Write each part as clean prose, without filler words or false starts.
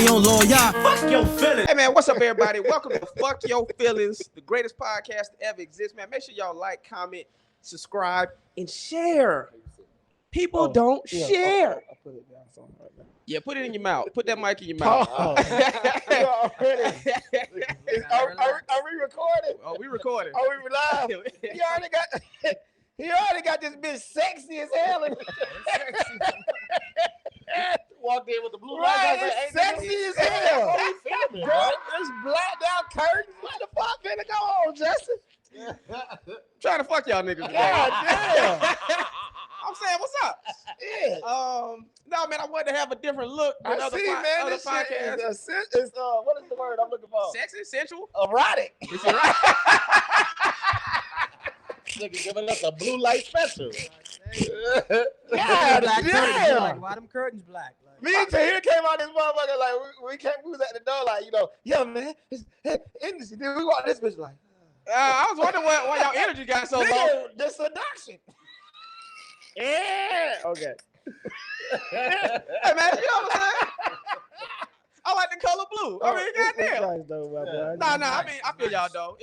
your lawyer. Fuck your feelings. Hey man, what's up, everybody? Welcome to Fuck Your Feelings, the greatest podcast that ever exists, man. Make sure y'all like, comment, subscribe, and share. People don't share. I'll put it down something right now. Yeah, put it in your mouth. Put that mic in your mouth. Are we recording? Oh, we recording. Are we live? He already got this bitch sexy as hell. Walked in with the blue Right, lights. it's sexy as hell. It's blacked out curtains. What the fuck finna go on, Justin? Trying to fuck y'all niggas today. God damn. I'm saying, what's up? Yeah. No, man, I wanted to have a different look than I other see, man. other This shit podcasts. is what is the word I'm looking for? Sexy, sensual. Erotic. Is it right? Nigga giving us a blue light special. God Black curtains damn. black. Why them curtains black? Like, Me and Tahir came out this motherfucker like we was at the door like, yo man, it's industry. Then we walked this bitch like, I was wondering why y'all energy got so low. nigga, the seduction. Yeah. Okay. Hey man, you know what I'm saying? I like the color blue. I mean, goddamn. Nah. I mean, I feel y'all though.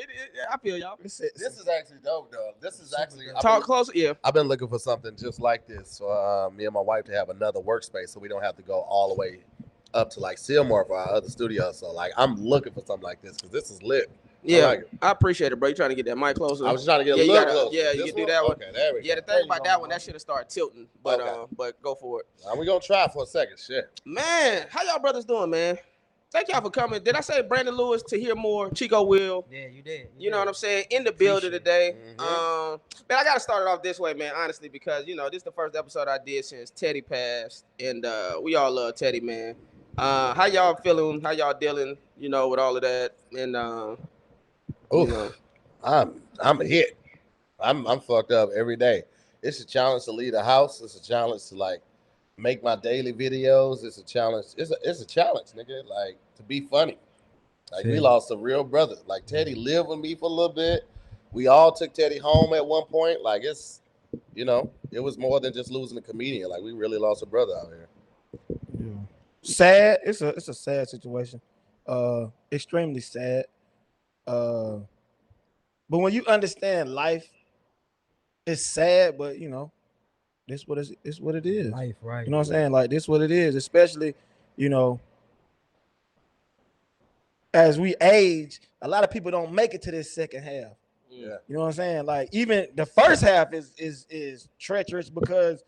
I feel y'all. This is actually dope, though. This is actually Talk closer, yeah. I've been looking for something just like this for me and my wife to have another workspace, so we don't have to go all the way up to like Seymour for our other studio. So like, I'm looking for something like this because this is lit. Yeah, like I appreciate it, bro. You trying to get that mic closer? I was trying to get a you little gotta- closer. yeah, you This can do that one. Okay, there we go. Yeah, the thing about that one, that should have started tilting, but but go for it. We're gonna try for a second. Shit. Man, how y'all brothers doing, man? Thank y'all for coming. Did I say Brandon Lewis, Tahir more, Chico Will? yeah, you did. You know what I'm saying? In the building today. Mhm. Man, I gotta start it off this way, man. Honestly, because this is the first episode I did since Teddy passed, and we all love Teddy, man. How y'all feeling? How y'all dealing? With all of that, and Oof. I'm a hit. I'm fucked up every day. It's a challenge to leave the house. It's a challenge to like make my daily videos. It's a challenge. It's a challenge, nigga. Like to be funny. Like we lost a real brother. Like Teddy lived with me for a little bit. We all took Teddy home at one point. Like it's, it was more than just losing a comedian. Like we really lost a brother out here. Yeah. Sad. It's a sad situation. Extremely sad. But when you understand life, it's sad, but this what it's what it is. Life, right? You know what I'm saying? Like this what it is, especially, as we age, a lot of people don't make it to this second half. Yeah. You know what I'm saying? Like even the first half is treacherous because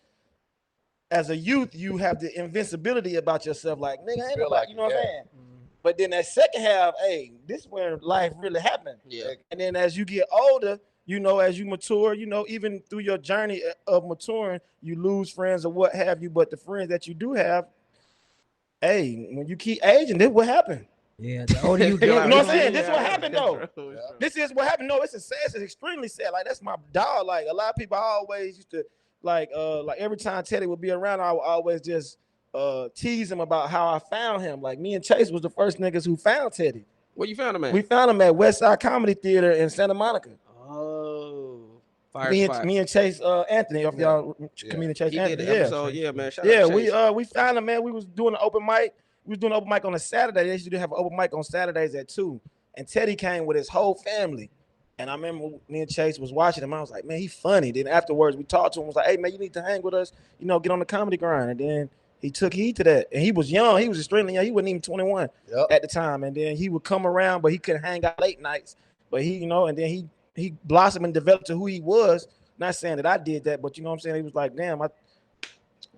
as a youth, you have the invincibility about yourself. Like, nigga, I ain't Feel nobody, like you know what I'm saying? Mm-hmm. But then that second half, hey, this is where life really happened. yeah. And then as you get older, as you mature, even through your journey of maturing, you lose friends or what have you. But the friends that you do have, hey, when you keep aging, this what happened. Yeah, the older you You get, know what I'm saying? This is what happened though. Yeah. This is what happened. No, it's sad. It's extremely sad. Like that's my dog. Like a lot of people always used to like every time Teddy would be around, I would always just tease him about how I found him. Like me and Chase was the first niggas who found Teddy. Where you found him at? We found him at Westside Comedy Theater in Santa Monica. Oh, fire Me spot. and Chase Anthony, of y'all comedian Chase He Anthony. did the episode, yeah, man. Shout Yeah, out to Chase. we found him, man. We was doing an open mic. We was doing an open mic on a Saturday. They used to have an open mic on Saturdays at 2. And Teddy came with his whole family. And I remember me and Chase was watching him. I was like, man, he funny. Then afterwards, we talked to him. Was like, hey, man, you need to hang with us. Get on the comedy grind. And then he took heed to that. And he was young. He was extremely young. He wasn't even 21 at the time. And then he would come around, but he couldn't hang out late nights. But and then he blossomed and developed to who he was. Not saying that I did that, but you know what I'm saying? He was like, damn, that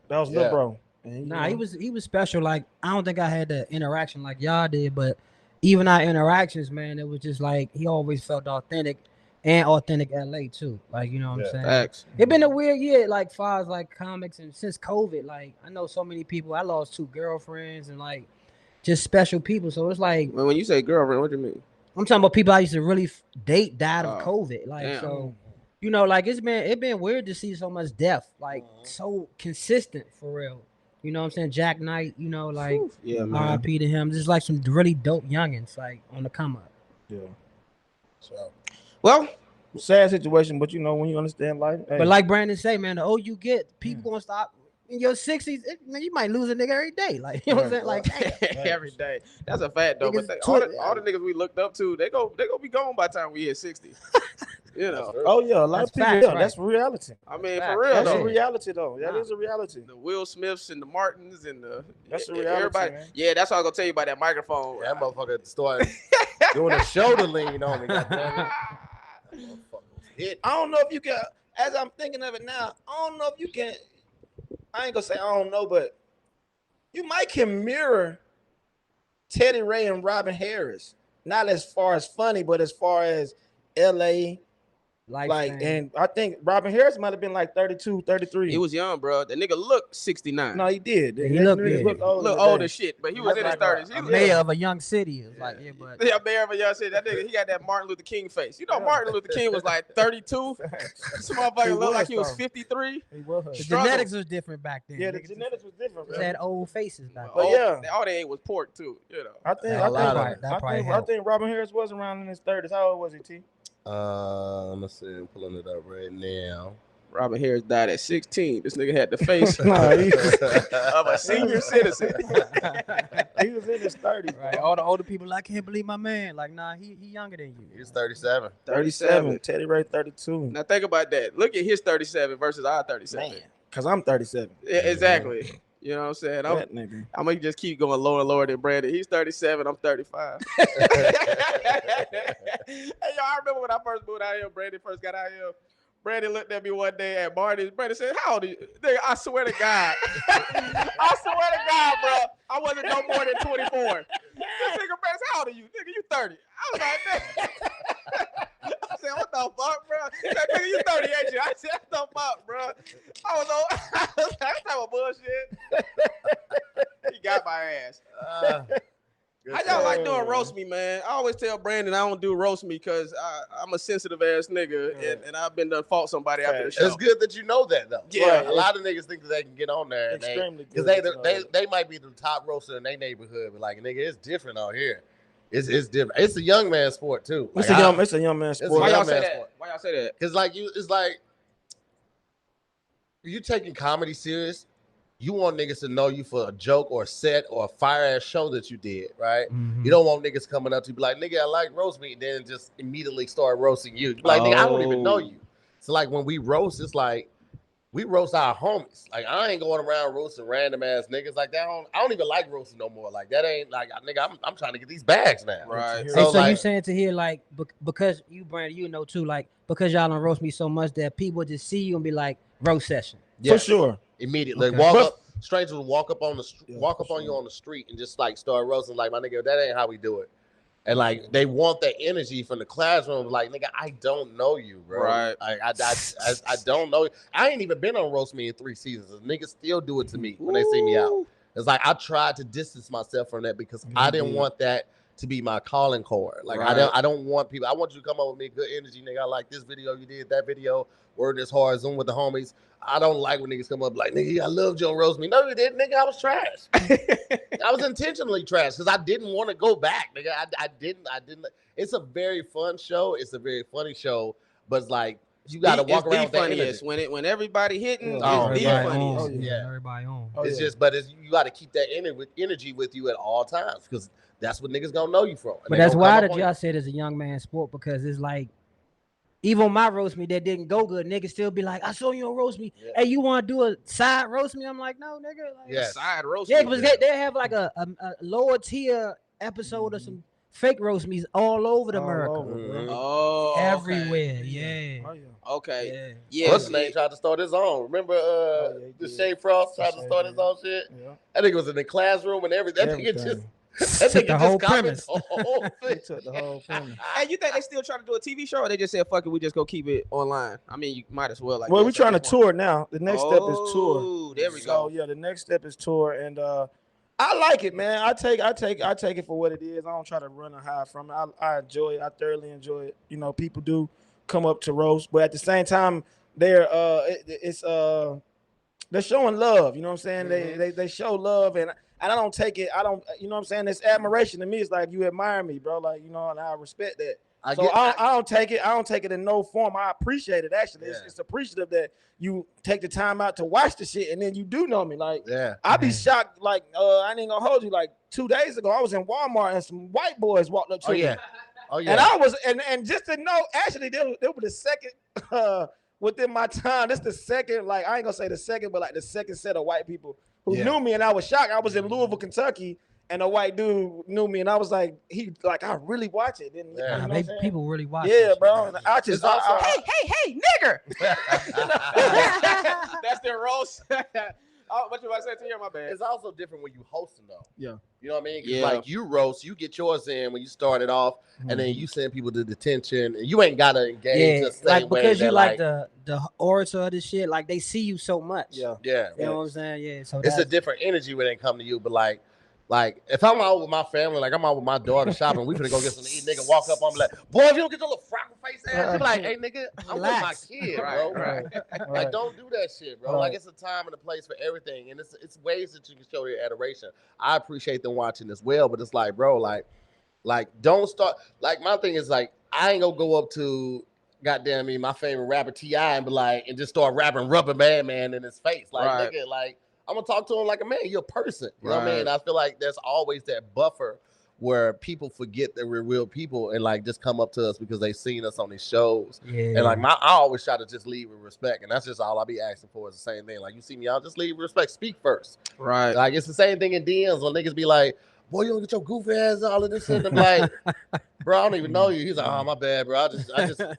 was little bro. And, he was special. Like I don't think I had the interaction like y'all did, but even our interactions, man, it was just like he always felt authentic and authentic LA too. Like you know what I'm saying? Facts. It been a weird year, like far as like comics and since COVID. Like I know so many people. I lost 2 girlfriends and like just special people. So it's like When you say girlfriend, what do you mean? I'm talking about people I used to really date died of Oh, COVID. Like damn. so. Like it's been weird to see so much death, like so consistent for real. You know what I'm saying? Jack Knight, like Yeah, man. RIP to him. Just like some really dope youngins, like on the come up. Yeah. So Well, sad situation, but when you understand life. Hey. But like Brandon say, man, the older you get, people gonna stop in your 60s, man, you might lose a nigga every day. Like, you know what I'm saying? Like, damn. Every day. That's a fact though. Niggas But all the twi- niggas we looked up to, they gonna be gone by the time we hit 60. You know. Oh yeah, a lot That's of people. facts, Yeah, right. that's reality. I mean, facts. for real That's though. a reality though. That Nah. is a reality. The Will Smiths and the Martins and the That's a reality, everybody. man. Yeah, that's what I was gonna tell you about that microphone. That motherfucker started doing a shoulder lean on me. Goddamn it. Motherfucker was hit. I don't know if you can. As I'm thinking of it now, I don't know if you can. I ain't gonna say I don't know, but you might can mirror Teddy Ray and Robin Harris. Not as far as funny, but as far as LA. Like, and I think Robin Harris might have been like 32, 33. He was young, bro. The nigga looked 69. No, he did. Yeah, he looked nigga good. Look old as shit, but he was in his 30s. He a was mayor of a young city. It was like, yeah, but yeah, mayor of a young city. That nigga, he got that Martin Luther King face. You know, Martin Luther King was like 32. This motherfucker looked like he was 53. He was. the Struggle. genetics was different back then. Yeah, the Niggas genetics was different. just had old faces back But then. yeah. all they ate was pork too. You know. I think Yeah, a lot of it. That probably I helped. think Robin Harris was around in his 30s. How old was he, T? Let's see, I'm pulling it up right now. Robin Harris died at 16. This nigga had the face Nah, he, of a senior citizen. he was in his 30s. Right, all the older people like, I can't believe my man. Like, nah, he younger than you. He's 37. 37. Teddy Ray 32. Now think about that. Look at his 37 versus our 37. Man, because I'm 37. Yeah, exactly. You know what I'm saying? That nigga. I'm gonna just keep going lower and lower than Brandon. He's 37. I'm 35. Hey, yo, I remember when I first moved out here. Brandon first got out here. Brandon looked at me one day at Marty's. Brandon said, "How old are you?" Nigga, I swear to God. I swear to God, bro. I wasn't no more than 24. This nigga, Brandon, how old are you? Nigga, you 30. I was like, I said, what the fuck, bro? He said, nigga, you 30, ain't you? I said, what the fuck, bro? I was like, that type of bullshit. He got my ass. How y'all like doing roast me, man? I always tell Brandon I don't do roast me because I'm a sensitive ass nigga and I've been done fought somebody after the show. It's good that you know that though. Yeah. A lot of niggas think that they can get on there Extremely because they might be the top roaster in their neighborhood, but like nigga, it's different out here. It's different. It's a young man sport too. It's Like, a young man sport. Why young y'all say man that? sport. Why y'all say that? Cause like it's like you taking comedy serious. You want niggas to know you for a joke or a set or a fire ass show that you did, right? Mhm. You don't want niggas coming up to you be like, nigga, I like roast me, and then just immediately start roasting you. Be like, nigga, I don't even know you. So like when we roast, it's like we roast our homies. Like I ain't going around roasting random ass niggas like that. I don't even like roasting no more. Like that ain't like nigga. I'm trying to get these bags now. Right. Hey, so like, you saying to here like because you Brandon, you know too, like because y'all don't roast me so much that people just see you and be like roast session. For sure. Immediately Okay. walk But- up. Strangers will walk up on the Yeah, walk up for on you sure. on the street and just like start roasting like my nigga. That ain't how we do it. And like they want that energy from the classroom. Like nigga, I don't know you, bro. Right. I don't know. I ain't even been on roast me in 3 seasons. Niggas still do it to me when they see me out. It's like I tried to distance myself from that because I didn't want that to be my calling card. Like Right. I don't want people. I want you to come up with me good energy, nigga. I like this video you did, that video, word this hard, Zoom with the homies. I don't like when niggas come up like, nigga, I love Joe roast me. No, you didn't, nigga. I was trash. I was intentionally trash because I didn't want to go back, nigga. I didn't. It's a very fun show. It's a very funny show, but it's like you got to walk around with that energy. when everybody hitting. Oh, It's the yeah. funniest. Oh, yeah. Everybody on. Oh, It's yeah. just, but you got to keep that energy with you at all times because that's what niggas gonna know you from. And But they that's gonna why come that up on y'all you. said it's a young man sport because it's like even on my roast me that didn't go good, niggas still be like, I saw you on roast me. Yeah. Hey, you want to do a side roast me? I'm like, no, nigga. Like, Yes. Side roast. yeah, me. because they have like a lower tier episode of some fake roast me's all over the All America. over, bro. Mhm. Oh, okay. Everywhere. Yeah. Oh, yeah. Okay. Yeah. Yeah. What's his name tried to start his own? Remember yeah, he the did. Shea Frost tried to Shea, start his yeah. own shit? Yeah. I think it was in the classroom and everything. That nigga Everything. just that Took nigga the just whole copied premise. the whole He thing. took the whole premise. Hey, you think they still trying to do a TV show, or they just said, "Fuck it, we just go keep it online"? I mean, you might as well. Like, Well, this we're at trying to this point. tour now. The next step is tour. Oh, there we So go. yeah, the next step is tour, and I like it, man. I take it for what it is. I don't try to run or hide from it. I enjoy it. I thoroughly enjoy it. You know, people do come up to roast, but at the same time, they're showing love. You know what I'm saying? They show love, and I don't take it. I don't. You know what I'm saying? It's admiration to me. It's like you admire me, bro. Like, you know, and I respect that. I don't take it. I don't take it in no form. I appreciate it. Actually, Yeah. it's appreciative that you take the time out to watch the shit, and then you do know me. Like, Yeah. I be shocked. Like, I ain't gonna hold you. Like 2 days ago, I was in Walmart and some white boys walked up to me. Oh yeah. And I was and just to know, actually, they were the second within my time. This the second, like I ain't gonna say the second, but like the second set of white people who knew me, and I was shocked. I was in Louisville, Kentucky, and a white dude knew me, and I was like, I really watch it. And, Yeah. you know People really watch. Yeah, bro. I just hey, nigger. That's their roast. Oh, what you about to say to you? My bad. It's also different when you hosting though. Yeah. You know what I mean? 'Cause like you roast, you get yours in when you start it off, and then you send people to detention, and you ain't gotta engage the same like way because you that, like the orator of this shit. Like they see you so much. Yeah. You know what I'm saying? Yeah. So It's a different energy when they come to you, but like if I'm out with my family, like I'm out with my daughter shopping, we finna go get something to eat. Nigga walk up on me like, boy, if you don't get your little freckle face ass, you be like, hey nigga, I'm with my kid, bro. Right. Like don't do that shit, bro. Like it's a time and a place for everything, and it's ways that you can show your adoration. I appreciate them watching as well, but it's like, bro, like don't start. Like my thing is like I ain't gonna go up to goddamn me my favorite rapper T.I. and be like and just start rapping Rubber Man in his face, like nigga, like. I'm gonna talk to him like a man. You're a person. You know what I mean? I feel like there's always that buffer where people forget that we're real people and like just come up to us because they've seen us on these shows. Yeah. And like I always try to just lead with respect, and that's just all I be asking for is the same thing. Like you see me, I'll just lead with respect. Speak first. Right. Like it's the same thing in DMs when niggas be like, "Boy, you don't get your goof ass all of this shit." I'm like, "Bro, I don't even know you." He's like, "Oh, my bad, bro.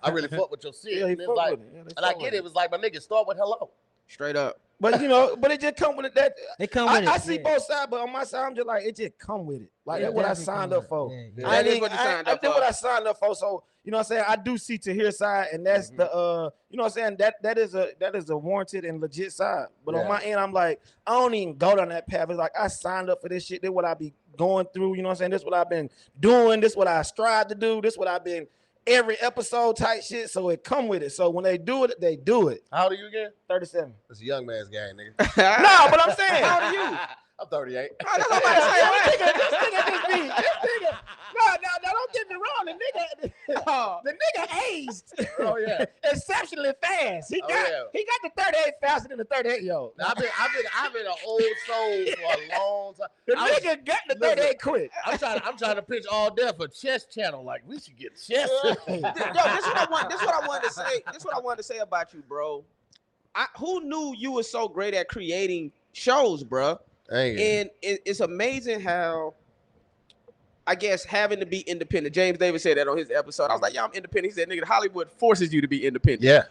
I really fuck with your shit." Yeah, and it's like, and I get it. It was like, my nigga, start with hello. Straight up. But but it just come with it. That it come with it. I see both sides, but on my side, I'm just like it just come with it. Like that's what I signed up for. I did what I signed up for. So you know what I'm saying? I do see Tahir's side, and that's the you know what I'm saying? That is a warranted and legit side. But on my end, I'm like, I don't even go down that path. It's like I signed up for this shit. This what I be going through. You know what I'm saying? This what I've been doing. This what I strive to do. This what I've been every episode type shit. So it come with it. So when they do it, they do it. How old are you again? 37. It's a young man's game, nigga. No, but I'm saying, how old are you? I'm 38. Oh, that's what I'm saying. This nigga. No, don't get me wrong. The nigga aged. Oh yeah, exceptionally fast. He got the 38 faster than the 38-year-old. I've been an old soul for a long time. The nigga got the 38 quick. I'm trying to pitch all day for Chess Channel. Like we should get Chess. Yo, this what I wanted to say. This what I wanted to say about you, bro. Who knew you were so great at creating shows, bro? And it's amazing how, I guess, having to be independent. James Davis said that on his episode. I was like, yeah, I'm independent. He said, nigga, Hollywood forces you to be independent. Yeah.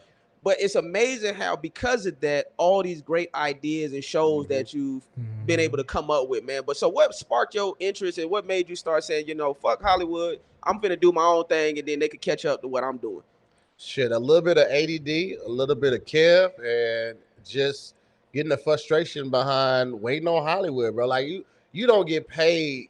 But it's amazing how, because of that, all these great ideas and shows that you've been able to come up with, man. But so what sparked your interest and what made you start saying, you know, fuck Hollywood, I'm finna do my own thing and then they could catch up to what I'm doing? Shit, a little bit of ADD, a little bit of Kev, and just getting the frustration behind waiting on Hollywood, bro. Like you don't get paid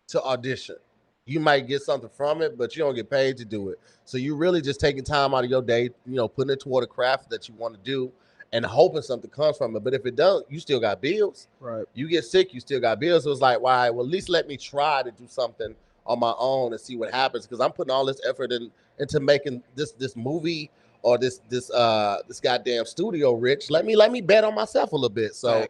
to audition. You might get something from it, but you don't get paid to do it. So you really just taking time out of your day, you know, putting it toward a craft that you want to do and hoping something comes from it. But if it doesn't, you still got bills. Right. You get sick, you still got bills. So it's like, why? Well, at least let me try to do something on my own and see what happens, because I'm putting all this effort into making this movie or this goddamn studio rich. Let me bet on myself a little bit. So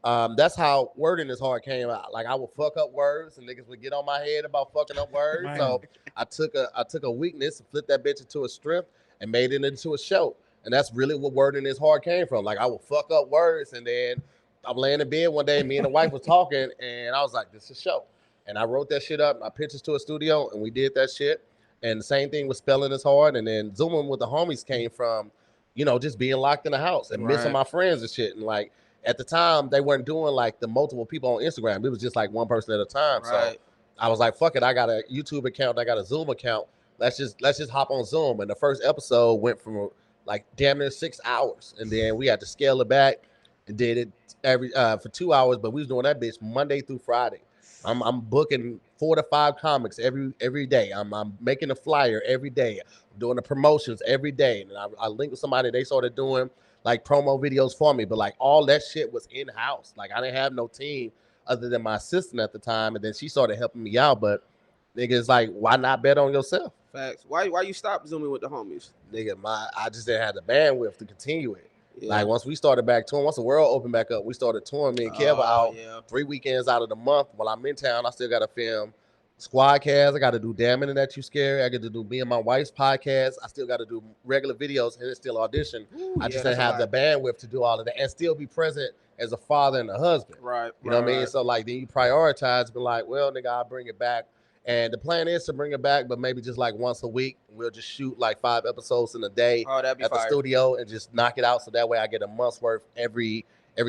that's how Wording Is Hard came out. Like I would fuck up words and niggas would get on my head about fucking up words. Right. So I took a weakness and flipped that bitch into a strength and made it into a show. And that's really what Wording Is Hard came from. Like I would fuck up words, and then I'm laying in bed one day, me and the wife was talking, and I was like, this is a show. And I wrote that shit up. I pitched it to a studio, and we did that shit. And the same thing with Spelling Is Hard. And then Zooming with the Homies came from, you know, just being locked in the house and missing my friends and shit. And like at the time, they weren't doing like the multiple people on Instagram. It was just like one person at a time. Right. So I was like, fuck it. I got a YouTube account. I got a Zoom account. Let's just hop on Zoom. And the first episode went from like damn near 6 hours. And then we had to scale it back and did it for 2 hours. But we was doing that bitch Monday through Friday. I'm booking 4 to 5 comics every day. I'm making a flyer every day, doing the promotions every day. And I linked with somebody, they started doing like promo videos for me, but like all that shit was in-house. Like I didn't have no team other than my assistant at the time. And then she started helping me out. But niggas like, why not bet on yourself? Facts. Why you stop zooming with the homies? Nigga, I just didn't have the bandwidth to continue it. Yeah. Like once we started back touring, once the world opened back up, we started touring. Me and Kev were out 3 weekends out of the month. While I'm in town, I still got to film Squadcast. I got to do Damn Internet You Scary. I got to do me and my wife's podcast. I still got to do regular videos and still audition. Ooh, I just didn't have the bandwidth to do all of that and still be present as a father and a husband. Right. You know what I mean? So like then you prioritize, be like, well, nigga, I'll bring it back. And the plan is to bring it back, but maybe just like once a week. We'll just shoot like 5 episodes in a day at the studio and just knock it out. So that way I get a month's worth every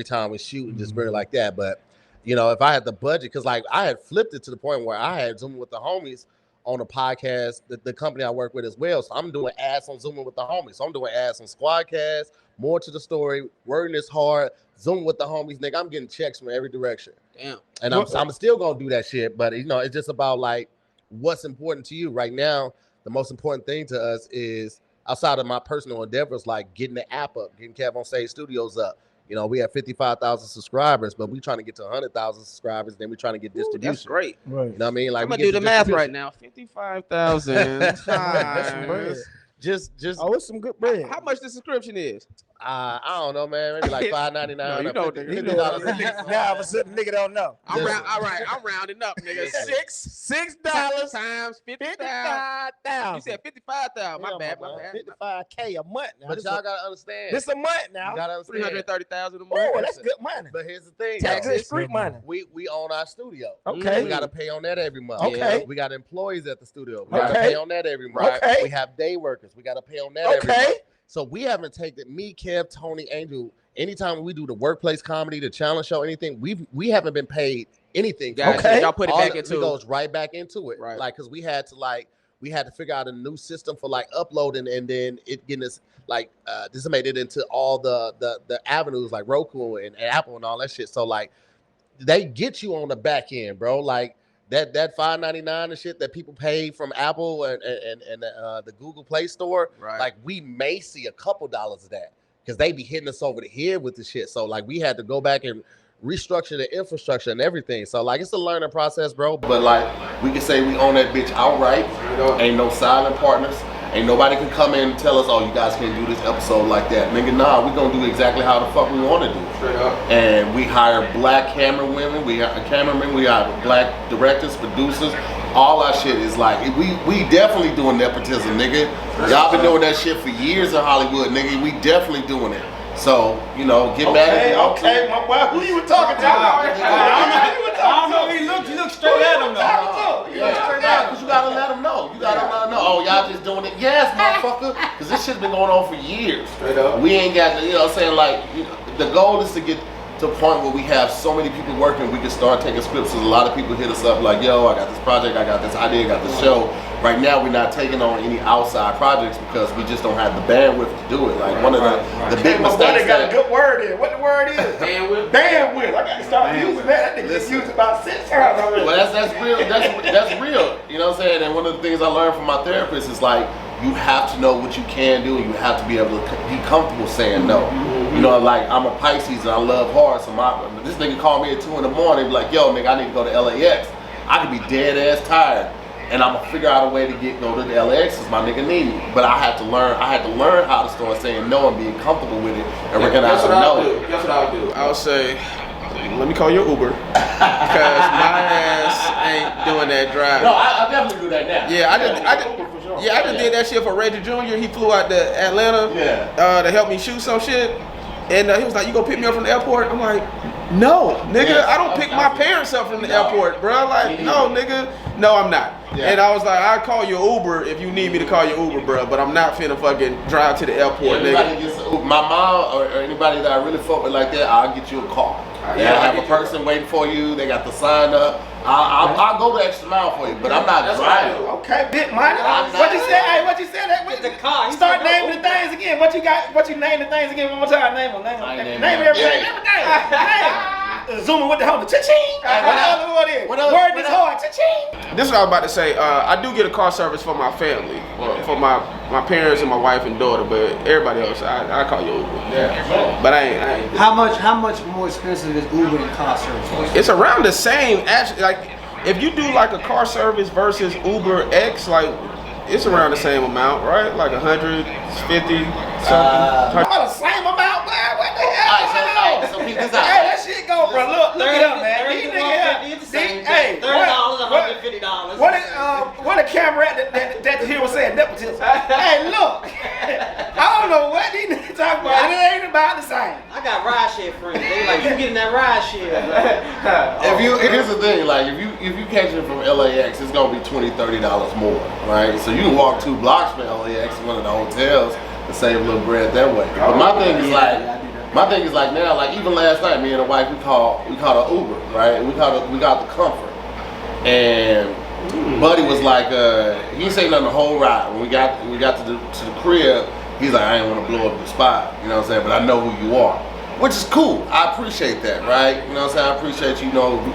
time we shoot and just bring it like that. But, you know, if I had the budget, because like I had flipped it to the point where I had Zooming with the Homies on a podcast, the company I work with as well. So I'm doing ads on Zooming with the Homies. So I'm doing ads on Squadcast, More to the Story, Wording is Hard, Zooming with the Homies. Nigga, I'm getting checks from every direction. Damn. And I'm still going to do that shit. But, you know, it's just about like what's important to you right now. The most important thing to us is outside of my personal endeavors, like getting the app up, getting Kev on Stage Studios up. You know, we have 55,000 subscribers, but we trying to get to 100,000 subscribers. Then we trying to get distribution. That's great. Right. You know what I mean? Like I'm gonna do the math right now. 55,000 times. Just. Oh, it's some good bread. How much the subscription is? I don't know, man. Maybe like $5.99. No, you know, $50. Now I'm a sudden nigga don't know. I'm rounding up, nigga. $6 times 55,000. You said 55,000. My bad. $55K a month. Now. But y'all gotta understand. This a month now. You gotta understand. 330,000 a month. Oh, that's good money. But here's the thing. Taxes, street money. We own our studio. Okay. We gotta pay on that every month. Okay. We got employees at the studio. We gotta pay on that every month. Okay. We have day workers. We gotta pay on that every month. So we haven't taken me, Kev, Tony, Angel. Anytime we do the workplace comedy, the challenge show, anything, we haven't been paid anything. Okay, y'all put it back into it. Goes right back into it, right? Like because we had to figure out a new system for like uploading, and then it getting us like this made it into all the avenues like Roku and Apple and all that shit. So like they get you on the back end, bro. Like that $5.99 and shit that people pay from Apple and the Google Play Store, right? Like we may see a couple dollars of that because they be hitting us over the head with the shit. So like we had to go back and restructure the infrastructure and everything. So like it's a learning process, bro. But like we can say we own that bitch outright. Ain't no silent partners. Ain't nobody can come in and tell us, oh, you guys can't do this episode like that. Nigga, nah, we gonna do exactly how the fuck we wanna do it. Straight up. And we hire black camera women, we hire cameramen, we hire black directors, producers. All our shit is like, we definitely doing nepotism, nigga. Y'all been doing that shit for years in Hollywood, nigga. We definitely doing it. So, you know, get mad at me. Okay, my boy, who you were talking to? I don't know. He looked straight at him though. Yeah, because you gotta let them know. You gotta let them know. Oh, y'all just doing it. Yes, motherfucker. Because this shit's been going on for years. Straight up. We ain't got, you know what I'm saying? Like, you know, the goal is to get to a point where we have so many people working, we can start taking scripts. Because a lot of people hit us up like, yo, I got this project, I got this idea, I got this show. Right now, we're not taking on any outside projects because we just don't have the bandwidth to do it. Like one of the big mistakes. They got a good word in. What the word is? Bandwidth. Bandwidth. I got to start using that. That nigga just used about 6 times already. Well, that's real. That's real. You know what I'm saying? And one of the things I learned from my therapist is like you have to know what you can do, and you have to be able to be comfortable saying no. You know, like I'm a Pisces and I love hard, so this nigga called me at 2 in the morning, be like, yo, nigga, I need to go to LAX. I could be dead ass tired. And I'm gonna figure out a way to go to the LAX because my nigga need me. But I had to learn how to start saying no and being comfortable with it and recognize no. That's what I'll do. I'll say, let me call your Uber because my ass ain't doing that drive. No, I definitely do that now. Yeah, I just did that shit for Reggie Jr. He flew out to Atlanta to help me shoot some shit. And he was like, you gonna pick me up from the airport? I'm like, no, nigga, I don't pick my parents up from the airport, bro. Like, no, nigga, no, I'm not. Yeah. And I was like, I'll call your Uber if you need me to call your Uber, bro. But I'm not finna fucking drive to the airport, nigga. My mom or anybody that I really fuck with like that, I'll get you a car. Yeah, I have a person waiting for you. They got the sign up. I'll go the extra mile for you, but I'm not driving. Okay, bit money. What you said? Hey, what you said? The car. Start naming the things again. What you got? What you name the things again? One more time. Name them. Name everything. Zooming with the homie. Cha-ching. Word is hard. Cha-ching. This is what I was about to say. I do get a car service for my family, for my parents and my wife and daughter, but everybody else, I call you Uber. Yeah. But I ain't. How much more expensive is Uber and car service? It's around the same. Actually, like if you do like a car service versus Uber X, like It's around the same amount, right? Like 150 something. About the same amount, man. What the hell? Alright, so peep this out. Hey, that shit go, bro. Look it up, man. These niggas here. Hey, $30, $150. what the camera at that Tahir was saying, nepotism. Hey, look. I don't know what these niggas talking about. It ain't about the same. I got ride share friends. They like, you getting that ride share, bro. Here's the thing, like if you catch it from LAX, it's gonna be $20-$30 more, right? So you can walk 2 blocks from LAX to one of the hotels and save a little bread that way. But my thing is like now, like even last night, me and the wife we called an Uber, right? We got the Comfort, and Buddy was like, he didn't say nothing the whole ride. When we got to the crib, he's like, I didn't want to blow up the spot, you know what I'm saying? But I know who you are. Which is cool. I appreciate that, right? You know what I'm saying? I appreciate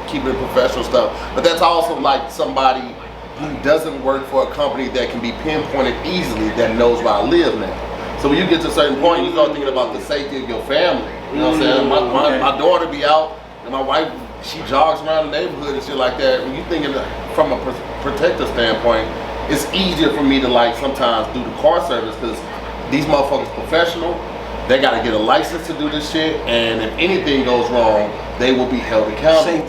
keeping it professional stuff. But that's also like somebody who doesn't work for a company that can be pinpointed easily that knows where I live now. So when you get to a certain point, you start thinking about the safety of your family. You know what I'm saying? My daughter be out and my wife, she jogs around the neighborhood and shit like that. When you thinking from a protective standpoint, it's easier for me to like sometimes do the car service because these motherfuckers professional. They gotta get a license to do this shit, and if anything goes wrong, they will be held accountable.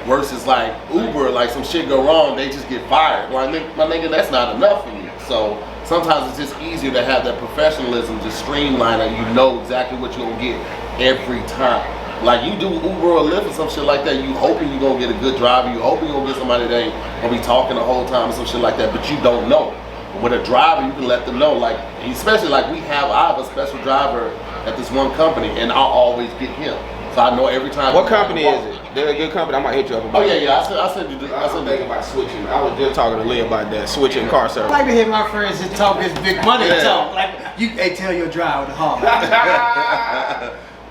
Versus like Uber, like some shit go wrong, they just get fired. Well, my nigga, that's not enough for you. So sometimes it's just easier to have that professionalism, just streamline it. You know exactly what you're gonna get every time. Like you do Uber or Lyft or some shit like that, you hoping you're gonna get a good driver, you hoping you're gonna get somebody that ain't gonna be talking the whole time or some shit like that, but you don't know. With a driver, you can let them know, like, especially like I have a special driver at this one company, and I'll always get him. So I know every time. What company is it? They're a good company. I might hit you up about it. I said you do. I'm thinking about switching. I was just talking to Lee about that, switching car service. I like to hear my friends just talk this big money talk. Like, hey, tell your driver to haul.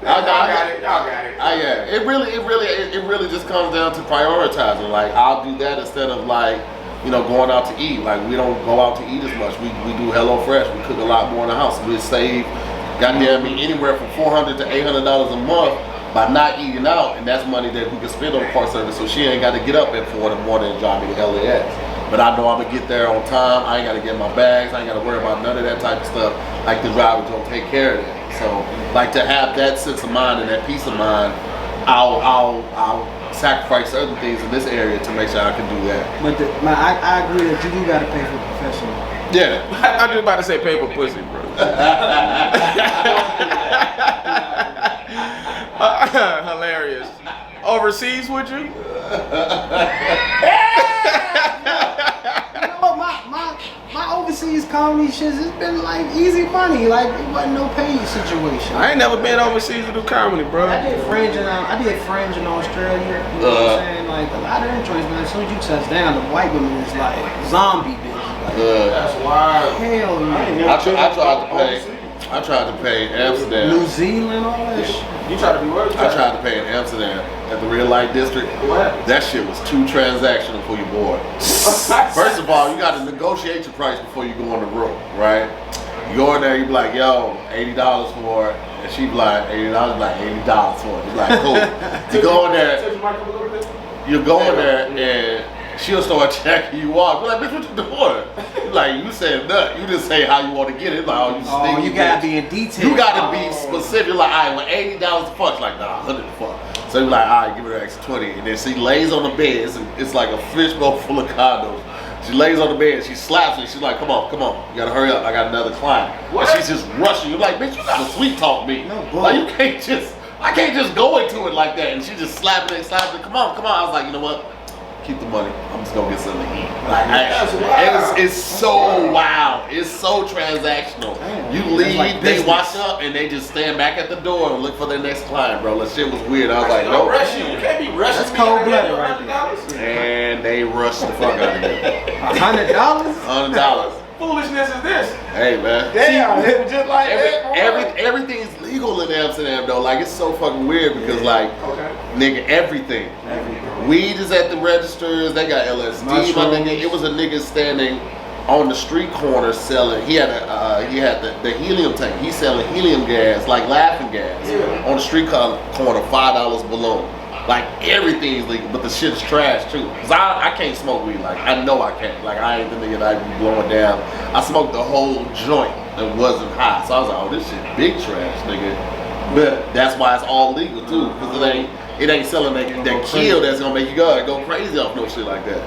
Y'all got it. Yeah, it really just comes down to prioritizing. Like I'll do that instead of like, going out to eat. Like we don't go out to eat as much. We do HelloFresh. We cook a lot more in the house. We save, goddamn me, anywhere from $400 to $800 a month by not eating out, and that's money that we can spend on car service. So she ain't got to get up at 4 in the morning and drive me to LAX. But I know I'm gonna get there on time. I ain't got to get my bags. I ain't got to worry about none of that type of stuff. Like the driver's gonna take care of that. So like to have that sense of mind and that peace of mind, I'll sacrifice other things in this area to make sure I can do that. But I agree that you do gotta pay for professional. Yeah. I'm just about to say pay for pussy, bro. Hilarious. Overseas, would you? My overseas comedy shit has been like easy money. Like it wasn't no paid situation. I ain't never been overseas to do comedy, bro. I did fringe in Australia. You know what I'm saying? Like a lot of them joints, man. As soon as you touch down, the white women is like zombie bitches. Like, that's wild. Hell man. I tried to pay in Amsterdam. New Zealand, all that shit. You tried to be worried? I tried to pay in Amsterdam at the red light district. What? That shit was too transactional for your boy. First of all, you got to negotiate your price before you go in the room, right? You go in there, you be like, yo, $80 for it. And she be like, $80, like $80 for it. You be like, cool. You go in there, you go in there and she'll start checking you off. You're like, bitch, what you doing? Like, you said nothing. You just say how you want to get it. Like, you gotta be in detail. You gotta be specific. You're like, all right, well, $80 the fuck. Like, nah, $100 the fuck. So you're like, all right, give her an extra 20. And then she lays on the bed. It's like a fishbowl full of condoms. She lays on the bed and she slaps it. She's like, come on. You gotta hurry up. I got another client. What? And she's just rushing. You're like, bitch, you gotta sweet talk me. No, like, I can't just go into it like that. And she just slapping it. Come on. I was like, you know what? Keep the money. I'm just gonna get something to eat. Like, it's so wild. It's so transactional. You leave, like they wash up, and they just stand back at the door and look for their next client, bro. That shit was weird. I was like, no, rush you. You can't be rushing. That's cold blooded right there. And they rushed the fuck out of there. $100? $100. Foolishness is this? Hey man. Damn, it was just like everything's legal in Amsterdam though. Like it's so fucking weird because like, nigga, everything. Weed is at the registers. They got LSD. My nigga, it was a nigga standing on the street corner selling. He had the helium tank. He's selling helium gas, like laughing gas, on the street corner, $5 balloon. Like everything's legal, but the shit's trash too. Cause I can't smoke weed. Like I know I can't. Like I ain't the nigga that I be blowing down. I smoked the whole joint and wasn't high. So I was like, oh, this shit big trash, nigga. But that's why it's all legal too. Cause it ain't selling that kill that's gonna make you go crazy off no shit like that.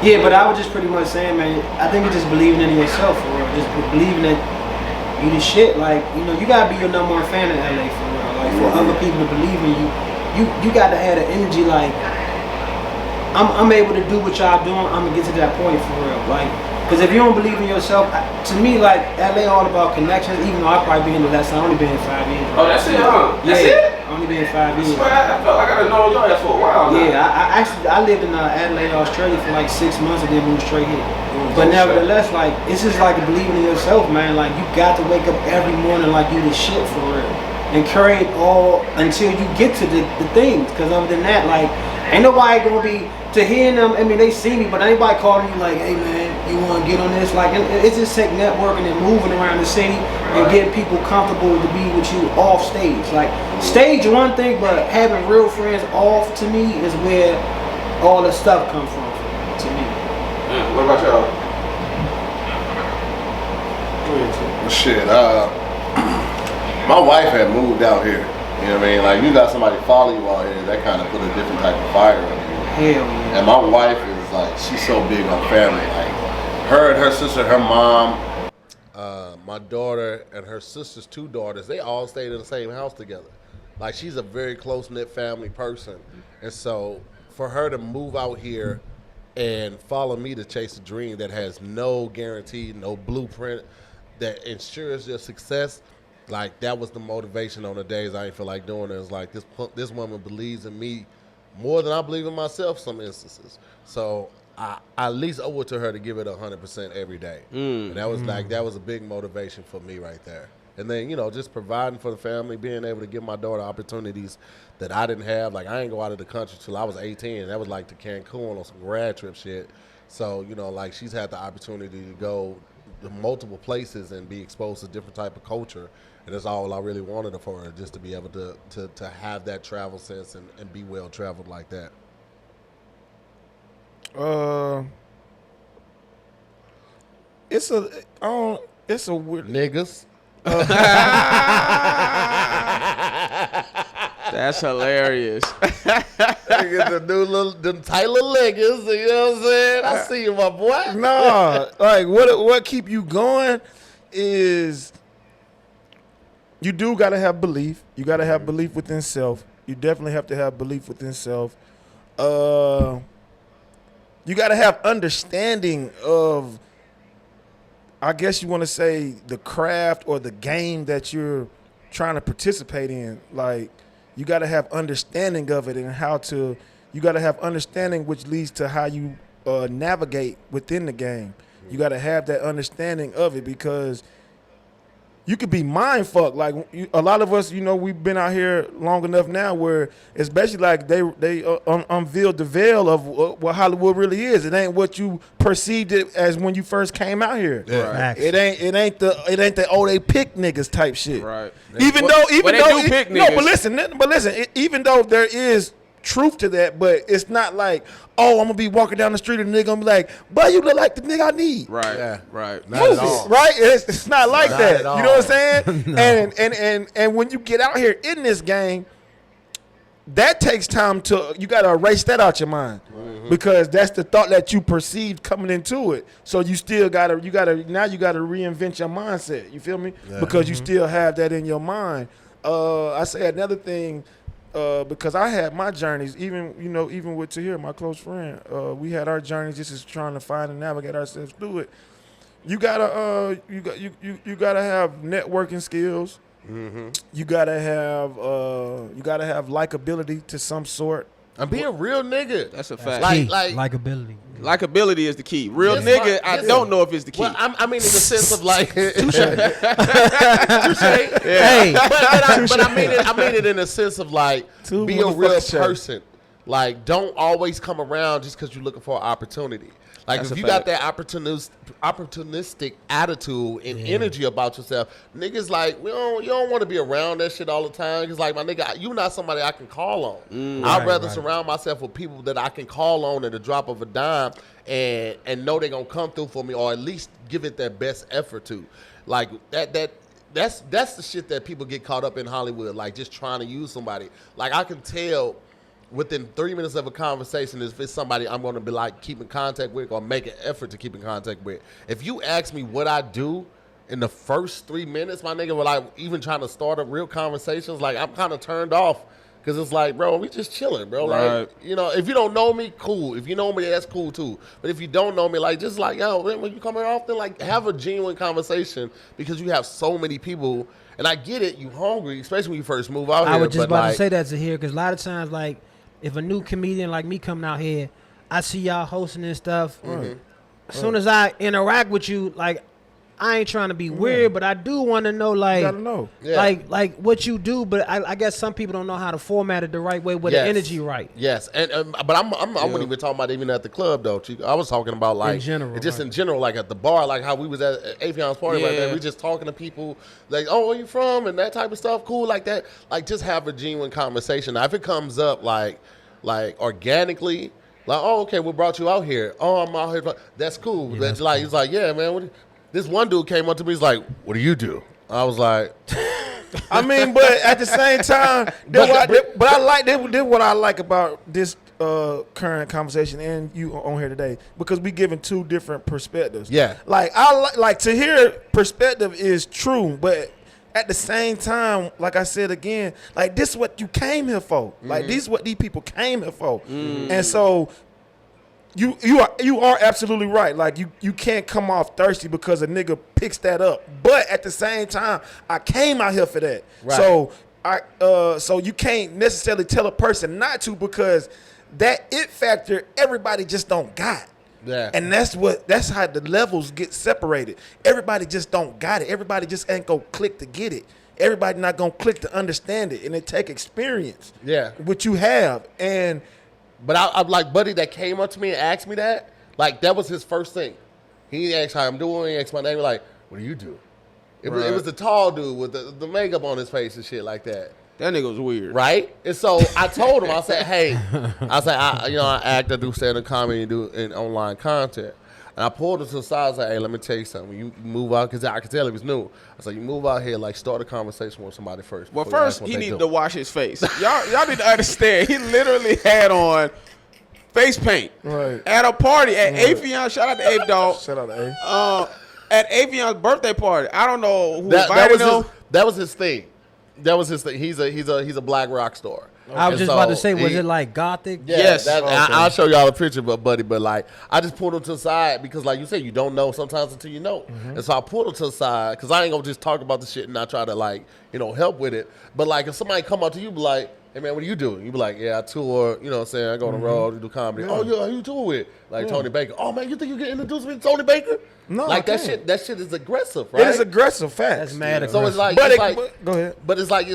Yeah, but I was just pretty much saying, man, I think it's just believing in yourself for real. Just believing that you the shit. Like, you know, you gotta be your number one fan in LA for real. Like for other people to believe in you. You got to have the energy like I'm able to do what y'all doing. I'm gonna get to that point for real. Like, cause if you don't believe in yourself, to me, like LA all about connections. Even though I probably been in the last time, I only been in 5 years. Oh, that's it, huh? That's it. I only been in 5 years. I felt like I done known your ass for a while now. Yeah, I lived in Adelaide, Australia for like 6 months and then moved straight here. But nevertheless, like it's just like believing in yourself, man. Like you got to wake up every morning like you the shit for real. And carry it all until you get to the things. Because other than that, like, ain't nobody gonna be to hearing them. I mean, they see me, but anybody calling you like, hey man, you wanna get on this? Like, it's just take networking and moving around the city and getting people comfortable to be with you off stage. Like, stage one thing, but having real friends off to me is where all the stuff comes from to me. What about y'all? Shit, my wife had moved out here. You know what I mean? Like, you got somebody follow you out here, that kind of put a different type of fire on you. Hell yeah. And my wife is like, she's so big on family. Like, her and her sister, her mom, my daughter and her sister's 2 daughters, they all stayed in the same house together. Like, she's a very close-knit family person. And so for her to move out here and follow me to chase a dream that has no guarantee, no blueprint, that ensures your success, like, that was the motivation on the days I ain't feel like doing it. It's like, this woman believes in me more than I believe in myself some instances. So I at least owe it to her to give it 100% every day. And that was that was a big motivation for me right there. And then, you know, just providing for the family, being able to give my daughter opportunities that I didn't have. Like, I ain't go out of the country till I was 18. And that was like to Cancun on some grad trip shit. So, you know, like, she's had the opportunity to go to multiple places and be exposed to different type of culture. And that's all I really wanted for her, just to be able to have that travel sense and be well traveled like that. It's a weird Niggas. That's hilarious. Niggas, the tight little niggas, you know what I'm saying? I see you, my boy. No, like what keep you going is you do gotta have belief. You gotta have belief within self. You definitely have to have belief within self. You gotta have understanding of, I guess you want to say, the craft or the game that you're trying to participate in. Like, you got to have understanding of it and you got to have understanding, which leads to how you navigate within the game. You got to have that understanding of it, because you could be mind fucked. Like, a lot of us, you know, we've been out here long enough now where, especially like they unveiled the veil of what Hollywood really is. It ain't what you perceived it as when you first came out here. Yeah. Right. It ain't the they pick niggas type shit. Right. Even though pick no, niggas. but listen, even though there is truth to that, but it's not like, oh, I'm gonna be walking down the street and the nigga gonna be like, boy, you look like the nigga I need. Right. Yeah. Right. Not at all. Right? It's not like Not that. at all. You know what I'm saying? No. And when you get out here in this game, that takes time you gotta erase that out your mind. Because that's the thought that you perceived coming into it. So you still gotta reinvent your mindset. You feel me? Yeah. Because you still have that in your mind. I say another thing, because I had my journeys, even with Tahir, my close friend, we had our journeys just as trying to find and navigate ourselves through it. You gotta you gotta have networking skills. You gotta have likability to some sort. And be a real nigga. That's a fact. Likability. Likability is the key. Real Yes, nigga, I yes. don't know if it's the key. Well, I mean, in the sense of like, touche. Hey. But I mean it in the sense of like, Two be a real motherfucking shades. person. Like, don't always come around just because you're looking for an opportunity. Like, That's if a you fact. got that opportunistic attitude and energy about yourself, niggas like, you don't want to be around that shit all the time. Cause like, my nigga, you not somebody I can call on. I'd rather surround myself with people that I can call on at the drop of a dime and know they're gonna come through for me, or at least give it their best effort to. Like that's the shit that people get caught up in Hollywood, like just trying to use somebody. Like, I can tell within 3 minutes of a conversation if it's somebody I'm going to be like keep in contact with or make an effort to keep in contact with. If you ask me what I do in the first 3 minutes, my nigga, like even trying to start up real conversations, like I'm kind of turned off because it's like, bro, we just chilling, bro. Right. Like, you know, if you don't know me, cool. If you know me, that's cool too. But if you don't know me, like just like, yo, when you come in often, like have a genuine conversation because you have so many people. And I get it, you hungry, especially when you first move out here. I was just but about like, to say that to here because a lot of times, like, if a new comedian like me coming out here, I see y'all hosting and stuff. As soon as I interact with you, like, I ain't trying to be weird, but I do want to know, like, You gotta know. Yeah. like what you do. But I guess some people don't know how to format it the right way with the energy right. Yes, and but I wasn't even talking about even at the club though, Chico. I was talking about like In general, just right. in general, like at the bar, like how we was at Avion's party right there. Yeah. We just talking to people like, oh, where you from, and that type of stuff, cool, like that. Like just have a genuine conversation. Now, if it comes up like organically, like, oh, okay, what brought you out here? Oh, I'm out here. That's cool. Yeah, But that's like, he's like, yeah, man. This one dude came up to me. He's like, what do you do? I was like, I mean, but at the same time, but I like this what I like about this current conversation and you on here today, because we giving two different perspectives. Yeah. Like like to hear perspective is true, but at the same time, like I said again, like this is what you came here for. Like this is what these people came here for. And so you are absolutely right. Like you can't come off thirsty because a nigga picks that up. But at the same time, I came out here for that. Right. So you can't necessarily tell a person not to, because that it factor everybody just don't got. Yeah. And that's how the levels get separated. Everybody just don't got it. Everybody just ain't gonna click to get it. Everybody not gonna click to understand it, and it take experience. Yeah. What you have. And But I'm like, buddy that came up to me and asked me that, like, that was his first thing. He asked how I'm doing, he asked my name, like, what do you do? It was the tall dude with the makeup on his face and shit like that. That nigga was weird. Right? And so I told him, I said, hey, I act, I do stand-up comedy, and online content. And I pulled him to the side. I was like, hey, let me tell you something. When you move out, because I could tell he was new. I said, you move out here, like, start a conversation with somebody first. Well, before you ask first what he they needed do. to wash his face. Y'all need to understand. He literally had on face paint Right. at a party at Avion. Shout out to Ape Dog. shout out to A. At Avion's birthday party. I don't know who invited him. That was his thing. That was his thing. He's a black rock star. I was And just so about to say, was he- it like gothic? Yeah, Yes. I'll show y'all a picture, buddy. But like, I just pulled him to the side because, like you said, you don't know sometimes until you know. And so I pulled him to the side because I ain't gonna just talk about the shit and not try to like, help with it. But like, if somebody come up to you, be like, hey man, what do you do? You be like, yeah, I tour. You know what I'm saying? I go on the road, I do comedy. Oh yeah, who you tour with? Like Tony Baker. Oh man, you think you get introduced me to Tony Baker? No, like I that can't. shit is aggressive, right? It is aggressive facts. That's mad aggressive. So it's like, But go ahead. But it's like,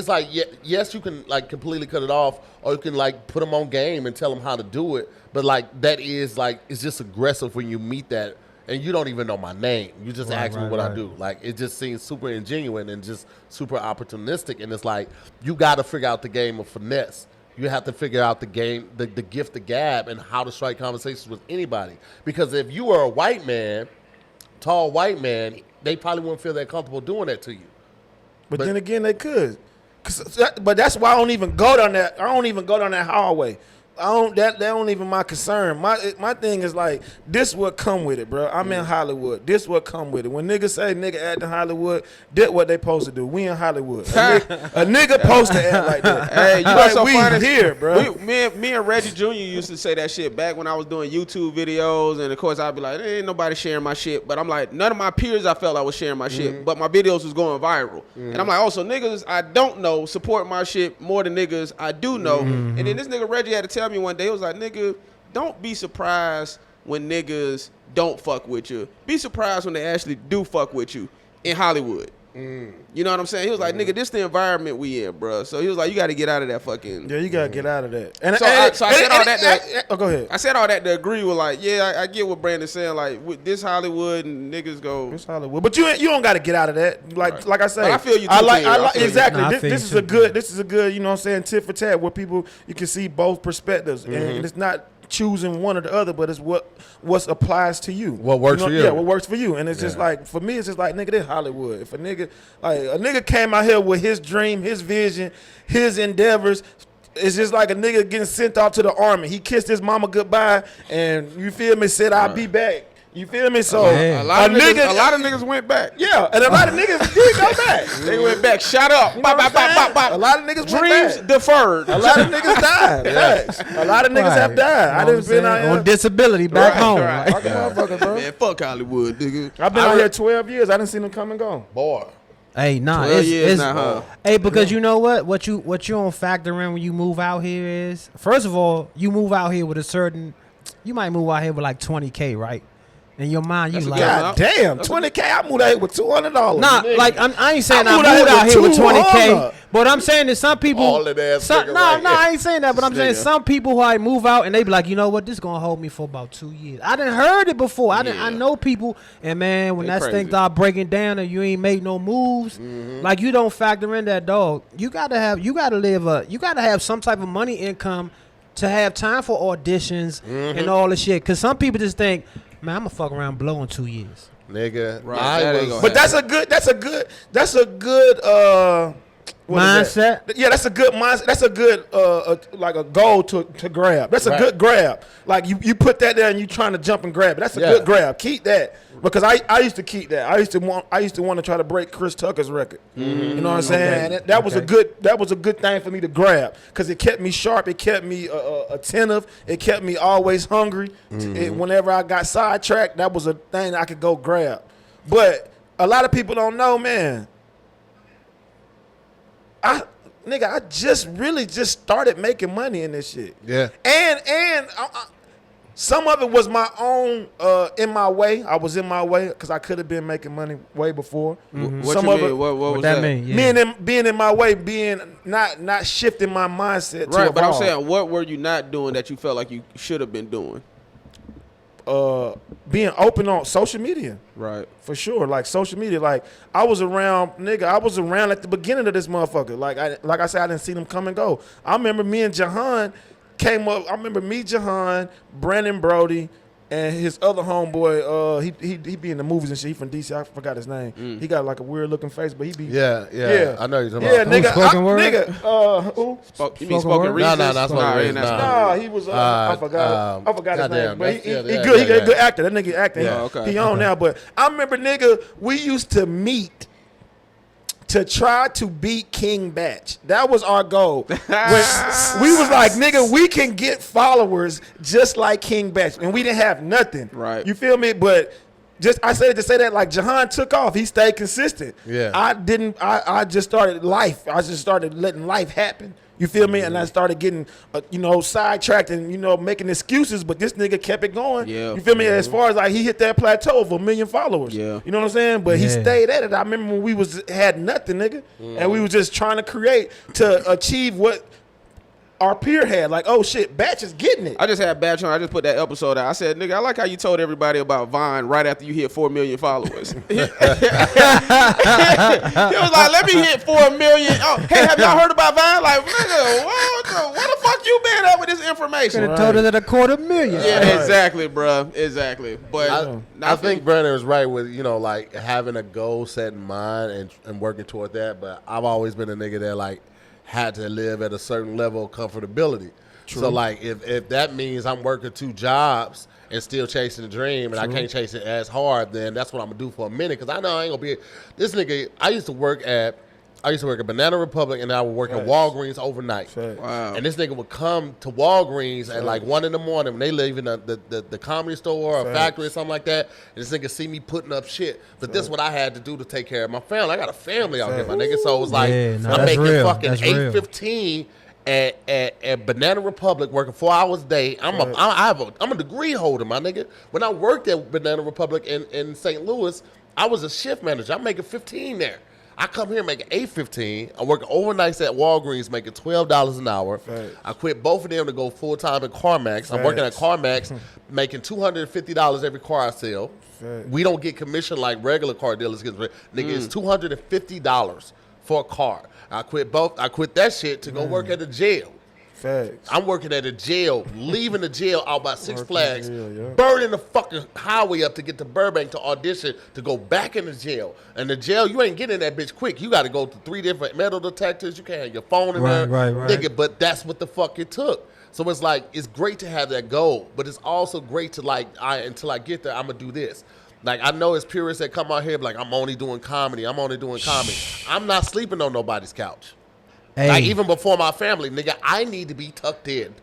yes, you can like completely cut it off, or you can like put them on game and tell them how to do it. But like that is like, it's just aggressive when you meet that and you don't even know my name. You just ask me what I do. Like it just seems super ingenuine and just super opportunistic. And it's like you got to figure out the game of finesse. You have to figure out the game, the gift, the gab, and how to strike conversations with anybody. Because if you are a white man, tall white man, they probably wouldn't feel that comfortable doing that to you. But then again, they could. But that's why I don't even go down that. I don't even go down that hallway. That don't even my concern. My thing is like, this what come with it, bro. I'm in Hollywood. This what come with it. When niggas say nigga act in Hollywood, that what they supposed to do. We in Hollywood. A nigga supposed to act like that. Hey, you know Like, so we funny? here, bro. Me and Reggie Jr. used to say that shit back when I was doing YouTube videos, and of course I'd be like, ain't nobody sharing my shit. But I'm like, none of my peers I felt I was sharing my shit, but my videos was going viral. And I'm like, also niggas I don't know support my shit more than niggas I do know. And then this nigga Reggie had to tell me one day, he was like, nigga, don't be surprised when niggas don't fuck with you. Be surprised when they actually do fuck with you in Hollywood. You know what I'm saying? He was like, nigga, this the environment we in, bro. So he was like, you got to get out of that fucking. Yeah, you gotta get out of that. And So I said all that. Oh, go ahead. I said all that to agree with, like, yeah, I get what Brandon's saying. Like, with this Hollywood and niggas go. It's Hollywood, but you don't got to get out of that. Like I say, But I feel you. Too, I like feel you. exactly. Nah, I This feel is you a good. This is a good. You know what I'm saying? Tit for tat, where people you can see both perspectives, and it's not choosing one or the other, but it's what applies to you. What works for you. Yeah, what works for you. And it's just like, for me, it's just like, nigga, this Hollywood. If a nigga came out here with his dream, his vision, his endeavors, it's just like a nigga getting sent off to the army. He kissed his mama goodbye, and you feel me, said, I'll be back. You feel me? So A lot of niggas went back. Yeah, and a lot of niggas did go back. They went back. Shut up. You know what I'm saying? A lot of niggas Dreams went back. deferred. A lot of niggas died. Facts. A lot of niggas have died. I didn't been out here. on disability back home. Right. Fuck a motherfucker, bro. Man, fuck Hollywood, nigga. I've been out here 12 years. I didn't see them come and go. Boy. Hey, nah, 12 it's years now, huh? hey, because you know what you don't factor in when you move out here is, first of all, you move out here with a certain, you might move out here with like $20K, right? In your mind, you That's a like, good God damn, $20K. I moved out here with $200. nah, nigga. like I ain't saying I I moved moved out out here here with with 20K, 200. but I'm saying that some people, All of that some, nigga no, right no, here. I ain't saying that, but I'm saying nigga. some people who I move out and they be like, you know what, this gonna hold me for about 2 years. I done heard it before. I know people, and man, when They that crazy. thing start breaking down and you ain't make no moves, like you don't factor in that dog. You gotta have some type of money income to have time for auditions and all the shit. Cause some people just think, man, I'm gonna fuck around blow in 2 years. Nigga. Right, that ain't gonna But that's a good what is that? Mindset. Yeah, that's a good mindset. That's a good like a goal to grab. That's a Right. good grab. Like you put that there and you trying to jump and grab it. That's a good grab. Keep that. Because I used to keep that. I used to want to try to break Chris Tucker's record. You know what I'm saying? And that was a good thing for me to grab because it kept me sharp. It kept me attentive. It kept me always hungry. Whenever I got sidetracked, that was a thing I could go grab. But a lot of people don't know, man. I just really started making money in this shit. Yeah. And some of it was my own in my way. I was in my way because I could have been making money way before. What Some you of mean? it, What was that mean? Yeah. being in my way, being not shifting my mindset. Right, to but I'm evolve. saying, what were you not doing that you felt like you should have been doing? Being open on social media. Right. For sure, like social media, like I was around at the beginning of this motherfucker. Like I said, I didn't see them come and go. I remember me and Jahan came up. I remember me, Jahan, Brandon Brody, and his other homeboy. He be in the movies and shit. He from DC. I forgot his name. He got like a weird looking face, but he be Yeah. I know you're talking yeah, about. nigga. Spoken word? Who? You mean Spoken spoken word? reasons? No, spoken Nah, reasons, ain't that nah. spoken? Nah, he was. I forgot his goddamn, name, but he that's- good. He yeah. a good actor. That nigga acting. Yeah, okay. He on now, but I remember, nigga, we used to meet to try to beat King Batch. That was our goal. When we was like, nigga, we can get followers just like King Batch, and we didn't have nothing. Right. You feel me? But I said it to say that, like, Jahan took off. He stayed consistent. Yeah. I didn't. I just started life. I just started letting life happen. You feel me? And I started getting, sidetracked and, making excuses. But this nigga kept it going. Yeah. You feel me? As far as, like, he hit that plateau of 1 million followers. Yeah. You know what I'm saying? But he Yeah. stayed at it. I remember when we had nothing, nigga. And we was just trying to create to achieve what our peer had. Like, oh, shit, Batch is getting it. I just had Batch on. I just put that episode out. I said, nigga, I like how you told everybody about Vine right after you hit 4 million followers. He was like, let me hit 4 million. Oh, hey, have y'all heard about Vine? Like, nigga, where the fuck you been at with this information? Could have told it at 250,000. Yeah, exactly, bro. Exactly. But I think Brandon was right with, like having a goal set in mind and working toward that. But I've always been a nigga that like had to live at a certain level of comfortability. True. So like if that means I'm working 2 jobs and still chasing the dream and I can't chase it as hard, then that's what I'm gonna do for a minute. Cause I know I ain't gonna be this nigga. I used to work at Banana Republic and I would work at Walgreens overnight. Wow. And this nigga would come to Walgreens at like 1 in the morning when they live in the comedy store or a factory or something like that. And this nigga see me putting up shit. But this is what I had to do to take care of my family. I got a family out here, my nigga. So it was like I'm that's making real. fucking That's real. $8.15 at Banana Republic working 4 hours a day. I'm a degree holder, my nigga. When I worked at Banana Republic in St. Louis, I was a shift manager. I'm making 15 there. I come here making $8.15. I'm working overnights at Walgreens making $12 an hour. Facts. I quit both of them to go full time at CarMax. I'm working at CarMax making $250 every car I sell. Facts. We don't get commission like regular car dealers get. Nigga, it's $250 for a car. I quit that shit to go work at a jail. Facts. I'm working at a jail, leaving the jail out by Six Flags, jail, burning the fucking highway up to get to Burbank to audition to go back in the jail. And the jail, you ain't getting in that bitch quick. You got to go through 3 different metal detectors. You can't have your phone in there. Right. Nigga, but that's what the fuck it took. So it's like, it's great to have that goal, but it's also great to until I get there, I'm going to do this. Like, I know it's purists that come out here like, I'm only doing comedy. I'm not sleeping on nobody's couch. Hey. Like, even before my family, nigga, I need to be tucked in.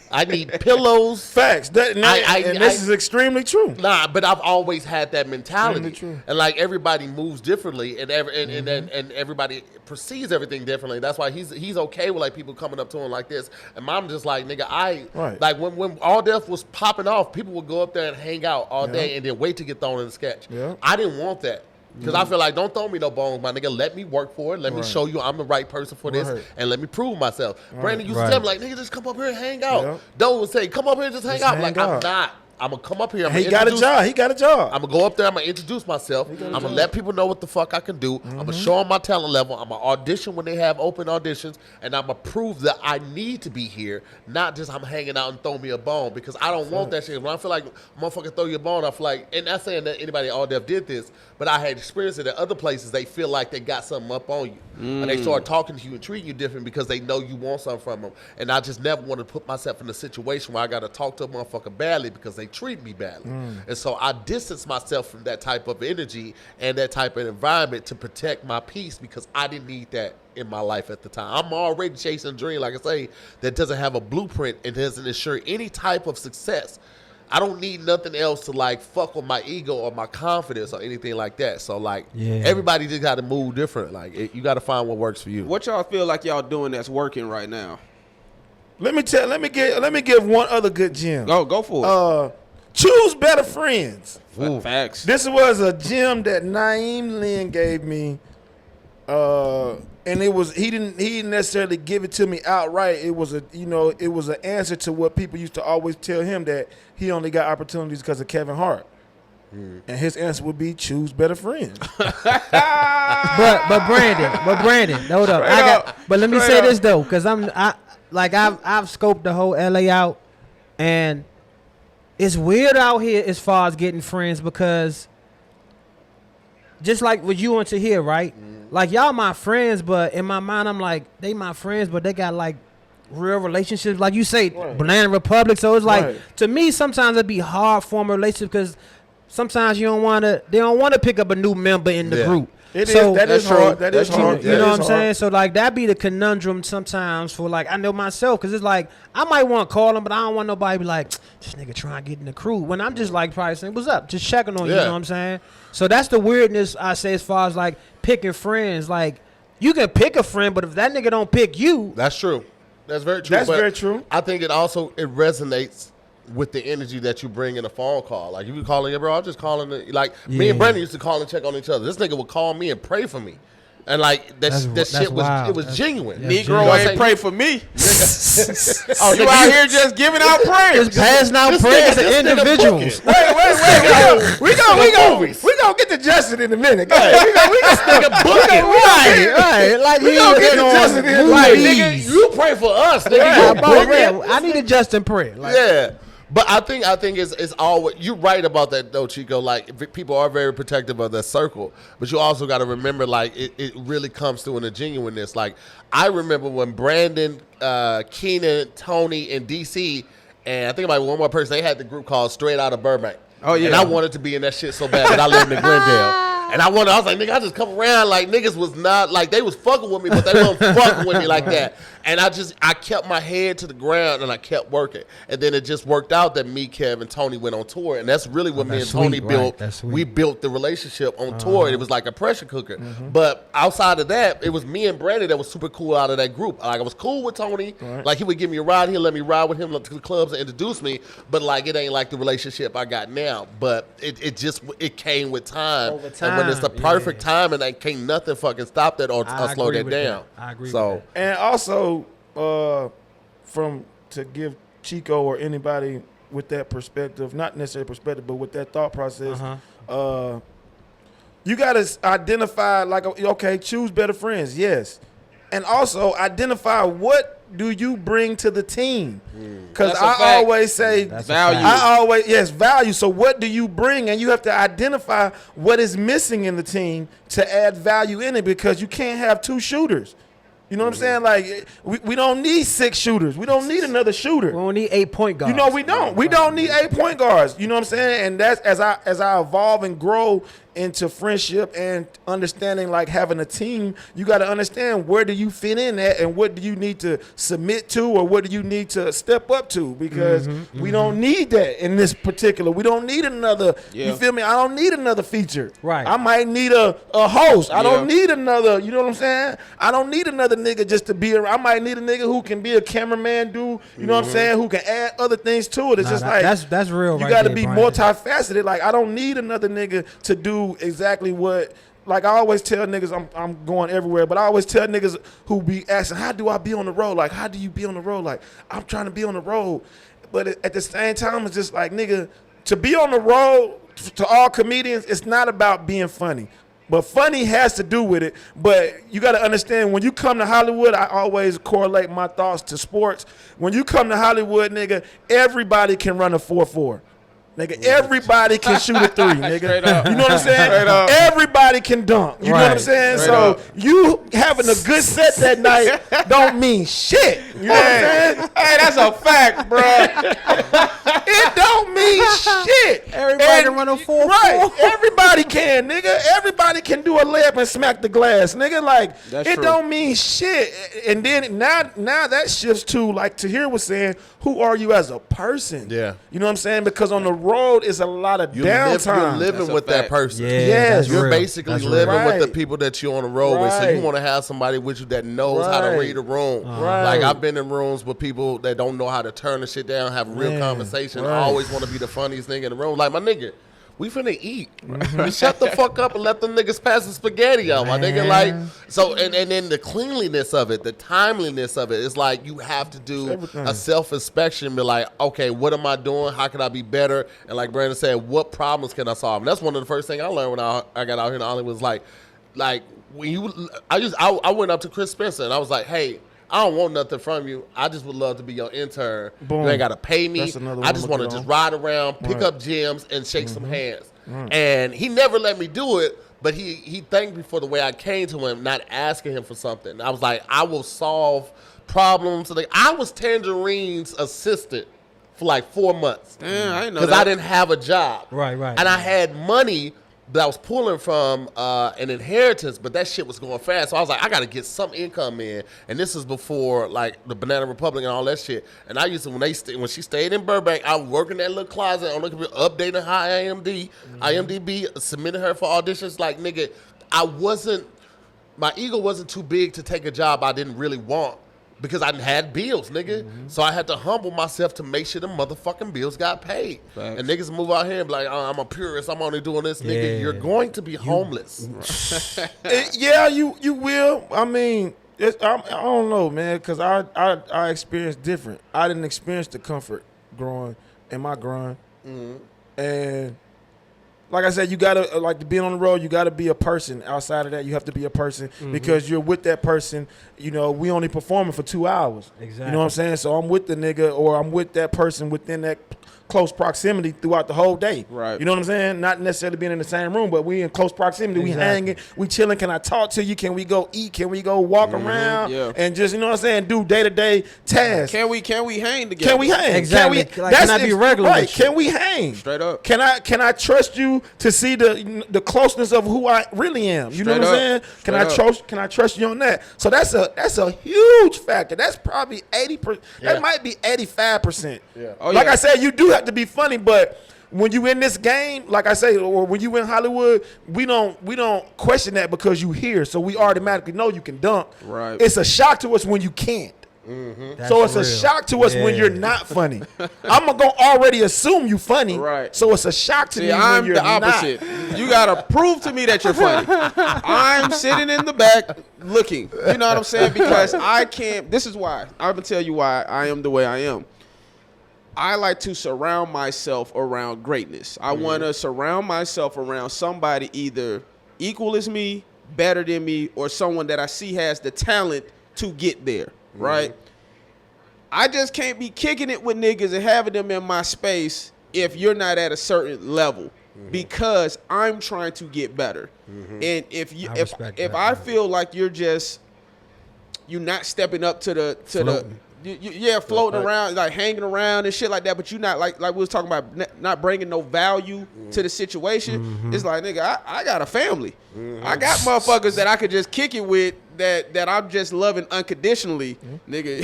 I need pillows. Facts. This is extremely true. Nah, but I've always had that mentality. True. And like everybody moves differently, and everybody perceives everything differently. That's why he's okay with like people coming up to him like this. And I'm just like, nigga, like when All Death was popping off, people would go up there and hang out all day and then wait to get thrown in the sketch. Yeah. I didn't want that. Because I feel like, don't throw me no bones, my nigga. Let me work for it. Let me show you I'm the right person for this, and let me prove myself. Brandon used to tell me, like, nigga, just come up here and hang out. Yeah. Doe would say, come up here and just hang out. Like, I'm not. I'm going to come up here. He got a job. I'm going to go up there. I'm going to introduce myself. I'm going to let people know what the fuck I can do. I'm going to show them my talent level. I'm going to audition when they have open auditions. And I'm going to prove that I need to be here, not just I'm hanging out and throw me a bone. Because I don't want that shit. When I feel like motherfucker throw you a bone, I feel like, and not saying that anybody at All Def did this, but I had experienced it at other places. They feel like they got something up on you. And they start talking to you and treating you different because they know you want something from them. And I just never want to put myself in a situation where I got to talk to a motherfucker badly because they treat me badly. And so I distance myself from that type of energy and that type of environment to protect my peace because I didn't need that in my life at the time. I'm already chasing a dream, like I say, that doesn't have a blueprint and doesn't ensure any type of success. I don't need nothing else to like fuck with my ego or my confidence or anything like that. So like everybody just got to move different. Like you got to find what works for you. What y'all feel like y'all doing that's working right now? Let me give one other good gem. Go for it. Choose better friends. Facts. This was a gem that Naeem Lynn gave me. And it was he didn't necessarily give it to me outright. It was an answer to what people used to always tell him, that he only got opportunities because of Kevin Hart. And his answer would be choose better friends. But Brandon, hold up. But let me say this though, because I've scoped the whole LA out, and it's weird out here as far as getting friends, because just like with you and Tahir, right? Like, y'all my friends, but in my mind, I'm like, they my friends, but they got, like, real relationships. Like you say, Banana Republic. So it's like, to me, sometimes it'd be hard for a relationship because sometimes they don't want to pick up a new member in the group. That is hard. You know what I'm saying? So, like, that be the conundrum sometimes for, like, I know myself, because it's like, I might want to call them, but I don't want nobody to be like, this nigga trying to get in the crew. When I'm just, like, probably saying, what's up? Just checking on you, you know what I'm saying? So that's the weirdness, I say, as far as, like, picking friends. Like, you can pick a friend, but if that nigga don't pick you. That's true. That's very true. That's very true. I think it resonates with the energy that you bring in a phone call. Like, you be calling your bro, I'm just calling me and Brandon used to call and check on each other. This nigga would call me and pray for me. And like that shit was genuine. Negro ain't pray for me. Oh, you out here just giving out prayers. Just passing out prayers to individuals. Wait. We gonna get to Justin in a minute. Go ahead. We gonna book it. Right. Like we gonna get to Justin in a minute. Nigga, you pray for us, nigga. I need a Justin prayer. Like, yeah. But I think it's always, you're right about that though, Chico. Like, people are very protective of that circle, but you also got to remember, like, it really comes through in the genuineness. Like, I remember when Brandon, Keenan, Tony, and DC, and I think about one more person, they had the group called Straight Outta Burbank. Oh yeah. And I wanted to be in that shit so bad, but I lived in Glendale. And I was like, nigga, I just come around. Like, niggas was not, like, they was fucking with me, but they wasn't fucking with me like that. And I kept my head to the ground and I kept working. And then it just worked out that me, Kev, and Tony went on tour. And that's really what me and Tony built. We built the relationship on tour. It was like a pressure cooker. But outside of that, it was me and Brandon that was super cool out of that group. Like, I was cool with Tony. Like, he would give me a ride. He'd let me ride with him to the clubs and introduce me. But, like, it ain't like the relationship I got now. But it came with time. Over time. And and it's the perfect time, and they can't nothing fucking stop that or slow that down. I agree. So with that. And also, to give Chico or anybody with that perspective, not necessarily perspective, but with that thought process, you got to identify, like, okay, choose better friends, yes. And also identify what do you bring to the team? Because I always say value. Value. So what do you bring? And you have to identify what is missing in the team to add value in it, because you can't have 2 shooters. You know what I'm saying? Like, we don't need 6 shooters. We don't need another shooter. We don't need 8 point guards. You know, we don't. We don't need 8 point guards. You know what I'm saying? And that's as I evolve and grow into friendship and understanding, like, having a team, you got to understand where do you fit in at and what do you need to submit to or what do you need to step up to, because we don't need that in this particular. We don't need another, you feel me? I don't need another feature. Right. I might need a host. I don't need another, you know what I'm saying? I don't need another nigga just to be around. I might need a nigga who can be a cameraman dude, you know what I'm saying, who can add other things to it. It's just like, that's real. You got to be multifaceted. Like, I don't need another nigga to do exactly what, like, I always tell niggas, I'm going everywhere, but I always tell niggas who be asking, how do I be on the road? Like, how do you be on the road? Like, I'm trying to be on the road. But at the same time, it's just like, nigga, to be on the road, to all comedians, it's not about being funny. But funny has to do with it. But you got to understand, when you come to Hollywood, I always correlate my thoughts to sports. When you come to Hollywood, nigga, everybody can run a 4-4. Nigga, everybody can shoot a 3, nigga. You know what I'm saying? Everybody can dunk. You know what I'm saying? So you having a good set that night don't mean shit. You know what I'm saying? Hey, that's a fact, bro. It don't mean shit. Everybody can run a 4-4. Right. Everybody can, nigga. Everybody can do a layup and smack the glass, nigga. Like, it don't mean shit. And then now that shifts to, like Tahir was saying, who are you as a person? Yeah. You know what I'm saying? Because on the road is a lot of downtime. You're living with that person. Yes. You're basically living with the people that you're on the road with. So you want to have somebody with you that knows how to read a room. Like, I've been in rooms with people that don't know how to turn the shit down, have a real conversation. I always want to be the funniest nigga in the room. Like, my nigga, we finna eat. Shut the fuck up and let them niggas pass the spaghetti out, my nigga. Like, so, and then the cleanliness of it, the timeliness of it, it's like you have to do a self-inspection, be like, okay, what am I doing? How can I be better? And like Brandon said, what problems can I solve? And that's one of the first things I learned when I got out here in Hollywood, was like when you, I went up to Chris Spencer and I was like, hey, I don't want nothing from you. I just would love to be your intern. Boom. You ain't got to pay me. I just want to just ride around, pick up gems, and shake some hands. And he never let me do it, but he thanked me for the way I came to him, not asking him for something. I was like, I will solve problems. Like, I was Tangerine's assistant for like 4 months. Damn, I didn't know because I didn't have a job. Right. And I had money that I was pulling from an inheritance, but that shit was going fast. So I was like, I got to get some income in. And this is before, like, the Banana Republic and all that shit. And I used to, when she stayed in Burbank, I would work in that little closet on the computer, updating her IMDb, submitting her for auditions. Like, nigga, my ego wasn't too big to take a job I didn't really want, because I had bills, nigga. So I had to humble myself to make sure the motherfucking bills got paid. Facts. And niggas move out here and be like, oh, I'm a purist, I'm only doing this. Nigga, you're going to be homeless. Yeah, you will. I mean, I don't know, man, because I experienced different. I didn't experience the comfort growing in my grind. And like I said, you gotta, like, to be on the road, you gotta be a person. Outside of that, you have to be a person, because you're with that person. You know, we only performing for 2 hours. Exactly. You know what I'm saying? So I'm with the nigga, or I'm with that person within that close proximity throughout the whole day. Right. You know what I'm saying? Not necessarily being in the same room, but we in close proximity. Exactly. We hanging, we chilling. Can I talk to you? Can we go eat? Can we go walk around? Yeah. And just, you know what I'm saying, do day-to-day tasks. Can we hang together? Can we hang? Exactly. Can I be regular? Right. Can we hang? Straight up. Can I trust you to see the closeness of who I really am? You know what I'm saying? Can I trust you on that? So that's a huge factor. That's probably 80%. That might be 85%. Yeah. Like I said, you do have to be funny, but when you in this game, like I say, or when you in Hollywood, we don't question that, because you here, so we automatically know you can dunk. Right. It's a shock to us when you can't. So it's a shock to us when you're not funny. I'm gonna already assume you funny. Right. So it's a shock to me when you're not. I'm the opposite. You gotta prove to me that you're funny. I'm sitting in the back looking. You know what I'm saying? Because I can't. This is why. I'm gonna tell you why I am the way I am. I like to surround myself around greatness. I want to surround myself around somebody either equal as me, better than me, or someone that I see has the talent to get there, right? I just can't be kicking it with niggas and having them in my space if you're not at a certain level because I'm trying to get better. And if I feel like you're not stepping up to the floating around, like hanging around and shit like that, but you not like we was talking about not bringing no value to the situation. It's like, nigga, I got a family. I got motherfuckers that I could just kick it with that I'm just loving unconditionally, nigga.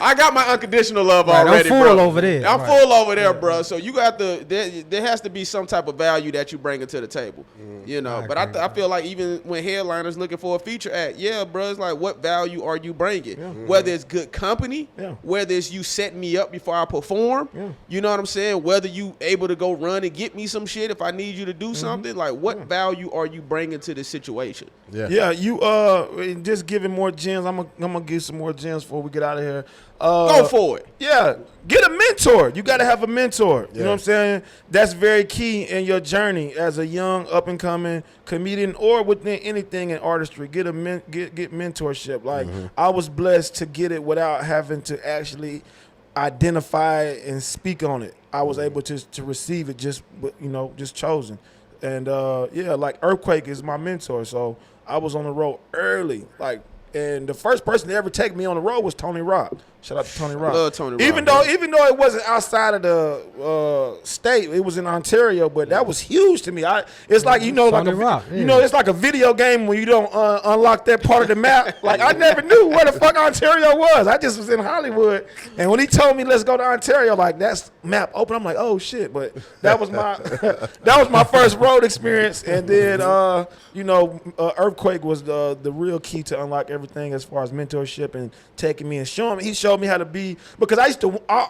I got my unconditional love already, I'm full over there. I'm full over there, bro. So you got there has to be some type of value that you bring to the table, you know. But I feel like even when headliners looking for a feature act, bro, it's like, what value are you bringing? Whether it's good company, whether it's you setting me up before I perform, you know what I'm saying? Whether you able to go run and get me some shit if I need you to do something, like what value are you bringing to this situation? You just giving more gems. I'm gonna give some more gems before we get out of here. Go for it. Yeah, get a mentor. You got to have a mentor. You know what I'm saying? That's very key in your journey as a young up and coming comedian or within anything in artistry. Get mentorship. Like I was blessed to get it without having to actually identify and speak on it. I was able to receive it just chosen. And like Earthquake is my mentor, so I was on the road early, and the first person to ever take me on the road was Tony Rock. Shout out to Tony Rock. Love Tony Rock. Even though it wasn't outside of the state, it was in Ontario, but that was huge to me. It's like Tony Rock, it's like a video game when you don't unlock that part of the map. Like I never knew where the fuck Ontario was. I just was in Hollywood, and when he told me let's go to Ontario, like that's map open. I'm like, oh shit! But that was my first road experience, and then Earthquake was the real key to unlock everything as far as mentorship and taking me and showing me. He showed me how to be, because I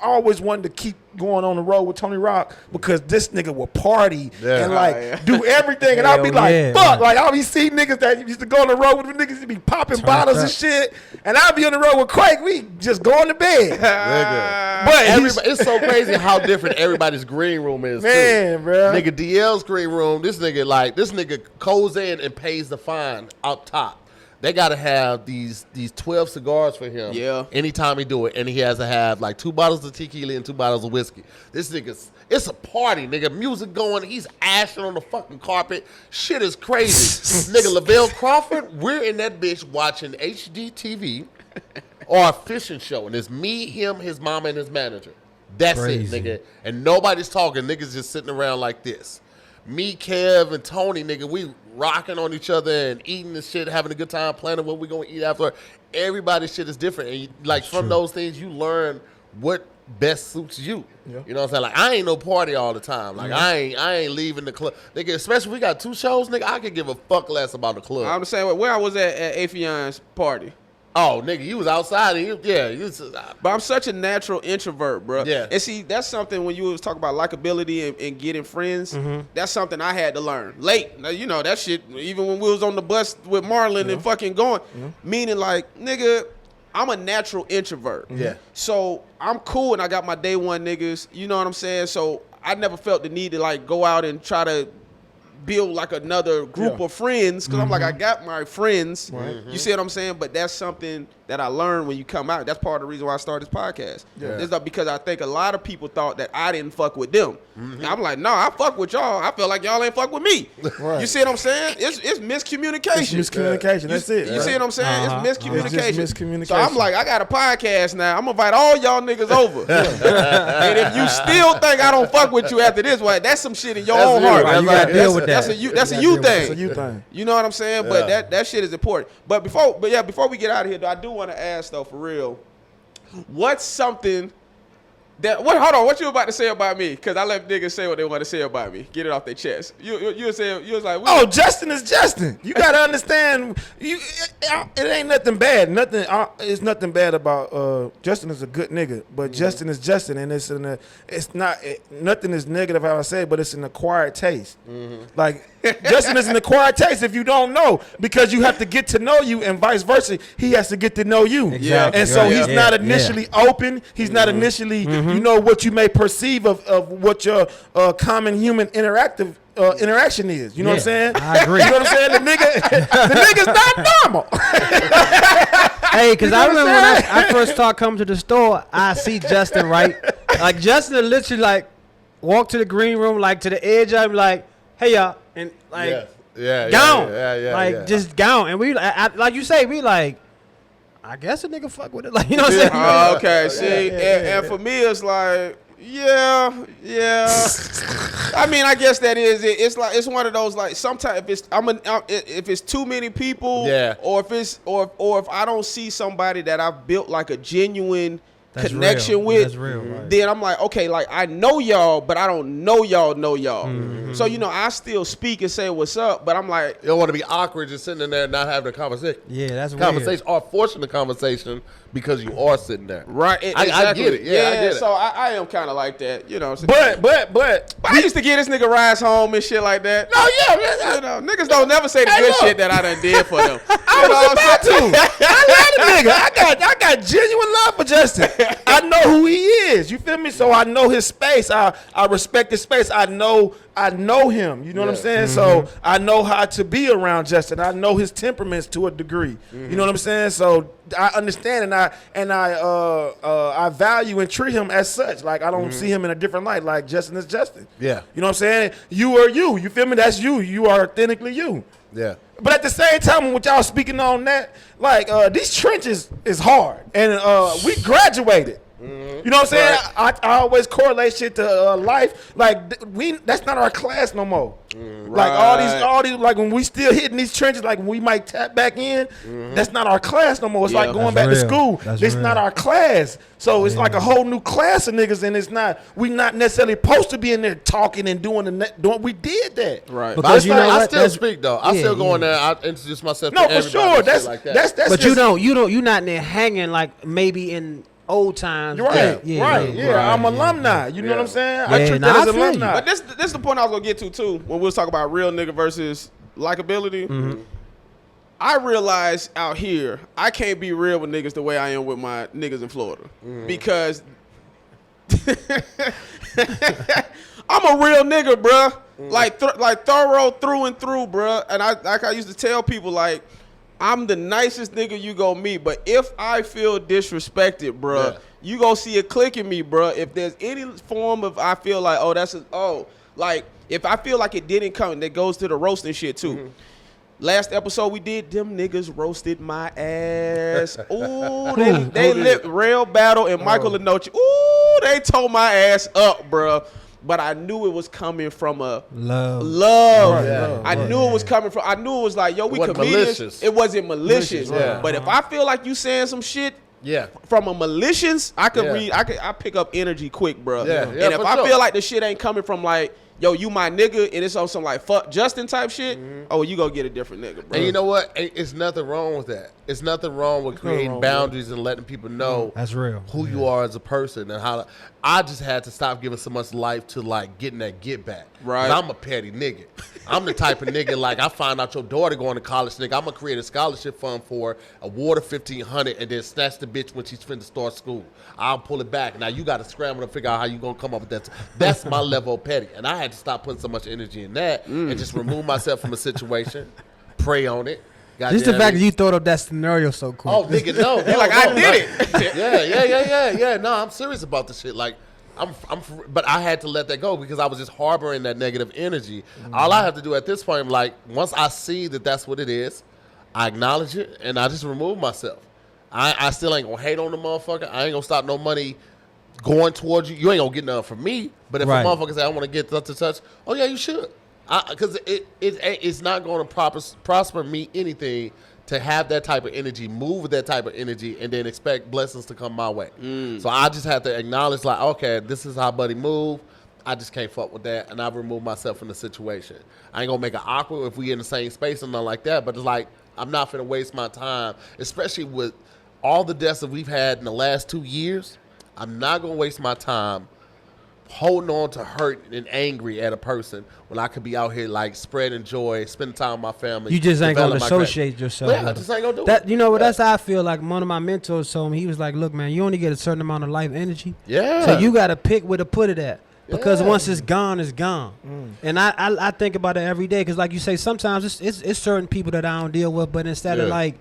always wanted to keep going on the road with Tony Rock because this nigga would party and do everything, and I'd be like, fuck, like I'll be seeing niggas that used to go on the road with niggas to be popping bottles and shit, and I'd be on the road with Quake. We just going to bed. But it's so crazy how different everybody's green room is. Man, bro. Nigga DL's green room. This nigga goes in and pays the fine up top. They gotta have these 12 cigars for him. Yeah. Anytime he do it, and he has to have like 2 bottles of tequila and 2 bottles of whiskey. This nigga's, it's a party, nigga. Music going. He's ashing on the fucking carpet. Shit is crazy. Nigga, Lavelle Crawford, we're in that bitch watching HGTV or a fishing show, and it's me, him, his mama, and his manager. That's crazy. It, nigga. And nobody's talking. Niggas just sitting around like this. Me, Kev, and Tony, nigga, we rocking on each other and eating this shit, having a good time, planning what we gonna eat after. Everybody's shit is different. And from those things, you learn what best suits you. Yeah. You know what I'm saying? Like, I ain't no party all the time. Like, I ain't leaving the club. Nigga, especially if we got 2 shows, nigga, I could give a fuck less about the club. I'm saying, where I was at Afion's party. Oh, nigga, you was outside. But I'm such a natural introvert, bro. Yeah. And see, that's something when you was talking about likability and getting friends, that's something I had to learn late. Now, you know, that shit, even when we was on the bus with Marlon and fucking going, meaning like, nigga, I'm a natural introvert. Yeah. So I'm cool and I got my day one niggas, you know what I'm saying? So I never felt the need to like go out and try to build like another group of friends, because I'm like, I got my friends. You see what I'm saying? But that's something that I learned when you come out. That's part of the reason why I started this podcast. It's not because I think a lot of people thought that I didn't fuck with them. I'm like, no, I fuck with y'all. I feel like y'all ain't fuck with me. You see what I'm saying? It's miscommunication. It's miscommunication. That's it. You see what I'm saying? It's miscommunication. It's just miscommunication. So I'm like, I got a podcast now. I'm gonna invite all y'all niggas over. And if you still think I don't fuck with you after this, well, that's some shit in your own heart. You gotta deal with that. That's a you thing. That's a you thing. You know what I'm saying? But that shit is important. But before we get out of here, though, I do want to ask though, for real, what's something Hold on, what you about to say about me? Because I let niggas say what they want to say about me. Get it off their chest. You was like, oh, Justin is Justin. You gotta understand. It ain't nothing bad. It's nothing bad about Justin is a good nigga, but Justin is Justin, and it's not nothing is negative how I say it, but it's an acquired taste. Like Justin is an acquired taste if you don't know, because you have to get to know you, and vice versa. He has to get to know you. Exactly. And so he's not initially open. He's not initially. You know what you may perceive of what your common human interaction is. You know what I'm saying? I agree. You know what I'm saying? The nigga's not normal. Hey, because You know I what I'm remember when saying? I first started coming to the store, I see Justin, right? Like, Justin literally, like, walk to the green room, like, to the edge. I'm like, hey, y'all. And, like, gone. Like, just gone. And we, like you say, we like, I guess a nigga fuck with it. Like, you know what I'm saying? Oh, okay, see, and for me, it's like, yeah. I mean, I guess that is it. It's like, it's one of those, like, sometimes if it's too many people, or if I don't see somebody that I've built like a genuine connection with, that's real, right. Then I'm like, okay, like, I know y'all, but I don't know y'all. So, you know, I still speak and say what's up, but I'm like, You don't want to be awkward just sitting in there and not having a conversation. Yeah, that's Conversation or forcing the conversation because you are sitting there. right? I get it. Yeah, I get it. So I am kind of like that, you know. But I used to get this nigga rides home and shit like that. No, yeah. You know, niggas don't never say the good shit that I done did for them. I was about to. I love the nigga. I got genuine love for Justin. I know who he is. You feel me? So I know his space. I respect his space. I know him. You know what I'm saying? So I know how to be around Justin. I know his temperaments to a degree. You know what I'm saying? So I understand, and I value and treat him as such. Like, I don't see him in a different light. Like, Justin is Justin. Yeah. You know what I'm saying? You are you. You feel me? That's you. You are authentically you. Yeah. But at the same time, with y'all speaking on that, like, these trenches is hard, and we graduated. You know what I'm saying? I always correlate shit to life. Like, that's not our class no more. Like, all these, like, when we still hitting these trenches, like, when we might tap back in, that's not our class no more. It's like going back to school. It's not our class. So it's like a whole new class of niggas, and we not necessarily supposed to be in there talking and doing we did that. Right. Because you know I what? still speak though. I still go in there. I introduce myself. No, to for everybody sure. and shit like that. That's. But just, you're not in there hanging like maybe in old times. You're right. I'm alumni. You know what I'm saying? I treat that as alumni. But this is the point I was gonna get to too when we was talking about real nigga versus likability. I realize out here I can't be real with niggas the way I am with my niggas in Florida because I'm a real nigga, bruh. Like thorough through and through, bruh. And I used to tell people, like, I'm the nicest nigga you gon' meet, but if I feel disrespected, bruh, you gon' see a click in me, bruh. If there's any form of I feel like, like, if I feel like it didn't come, that goes to the roasting shit too. Last episode we did, them niggas roasted my ass. Ooh, they lit Rail Battle and Michael Lenoche. Ooh, they tore my ass up, bruh. But I knew it was coming from a love. Yeah. I knew it was coming from. I knew it was like, yo, we It wasn't comedians. malicious. It wasn't malicious. Yeah. But if I feel like you saying some shit from a malicious, I could read. I pick up energy quick, bro. And if I feel like the shit ain't coming from like, yo, you my nigga, and it's on some like fuck Justin type shit, oh, you gonna get a different nigga, bro. And you know what? It's nothing wrong with that. It's nothing wrong with creating boundaries and letting people know that's real who you are as a person and how. I just had to stop giving so much life to like getting that get back. Right. 'Cause I'm a petty nigga. I'm the type of nigga like I find out your daughter going to college, nigga. I'm gonna create a scholarship fund for award of $1,500 and then snatch the bitch when she's finna start school. I'll pull it back. Now you got to scramble to figure out how you gonna come up with that. That's my level of petty, and I had to stop putting so much energy in that and just remove myself from a situation, pray on it. Just the fact that you thought of that scenario so cool. Oh, nigga, no. Like, I did it. Yeah. No, I'm serious about this shit. Like, but I had to let that go because I was just harboring that negative energy. All I have to do at this point, like, once I see that that's what it is, I acknowledge it and I just remove myself. I still ain't gonna hate on the motherfucker. I ain't gonna stop no money going towards you. You ain't gonna get nothing from me. But if a motherfucker say I want to get such and such, oh yeah, you should. Because it's not going to prosper me anything to have that type of energy, move with that type of energy, and then expect blessings to come my way. So I just have to acknowledge, like, okay, this is how buddy move. I just can't fuck with that, and I've removed myself from the situation. I ain't gonna make it awkward if we in the same space or nothing like that, but it's like, I'm not finna waste my time, especially with all the deaths that we've had in the last 2 years. I'm not gonna waste my time holding on to hurt and angry at a person when I could be out here like spreading joy, spending time with my family. You just ain't gonna develop my craft. associate yourself. Yeah, I with just them. ain't gonna do That it. you know what? That's how I feel. Like one of my mentors told me, he was like, "Look, man, you only get a certain amount of life energy. Yeah. So you got to pick where to put it at." Because Yeah. once it's gone, it's gone. And I think about it every day. Because like you say, sometimes it's certain people that I don't deal with. But instead of like,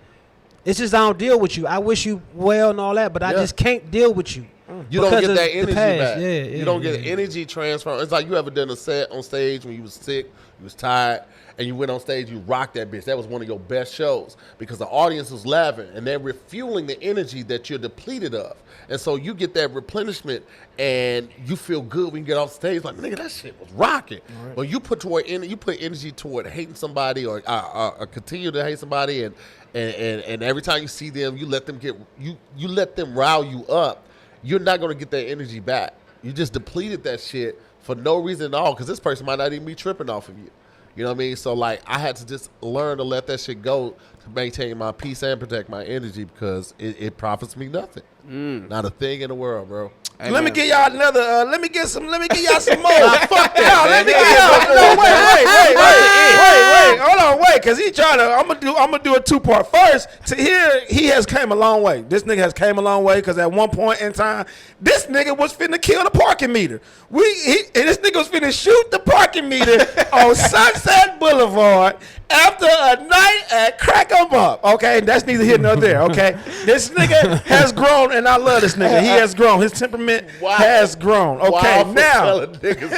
it's just I don't deal with you. I wish you well and all that. But I just can't deal with you. You don't because get of that the energy past. back. Yeah, You don't get energy transfer. It's like you ever done a set on stage when you was sick, you was tired, and you went on stage, you rocked that bitch. That was one of your best shows because the audience was laughing and they're refueling the energy that you're depleted of. And so you get that replenishment and you feel good when you get off stage. Like, nigga, that shit was rocking. Right. But you put energy toward hating somebody or continue to hate somebody, and every time you see them, you let them you let them rile you up. You're not going to get that energy back. You just depleted that shit for no reason at all because this person might not even be tripping off of you. You know what I mean? So, like, I had to just learn to let that shit go to maintain my peace and protect my energy because it profits me nothing. Not a thing in the world, bro. Hey, let me get y'all another. Let me get y'all some more. Fuck that, Let me man. get y'all. Wait. Hold on, wait, cause he trying to. I'm gonna do a 2-part. First, Tahir, he has came a long way. This nigga has came a long way, cause at one point in time, this nigga was finna kill the parking meter. And this nigga was finna shoot the parking meter on Sunset Boulevard after a night at Crack 'em Up. Okay, that's neither here nor there. Okay, this nigga has grown, and I love this nigga. He has grown. His temperament has grown. Okay, now nigga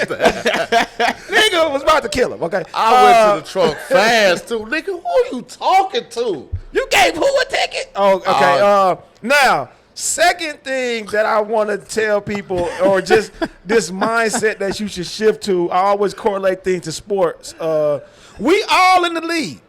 was about to kill him. Okay, I went to the trunk fast too, nigga. Who you talking to? You gave who a ticket? Oh, okay. Now, second thing that I want to tell people, or just this mindset that you should shift to. I always correlate things to sports. We all in the league.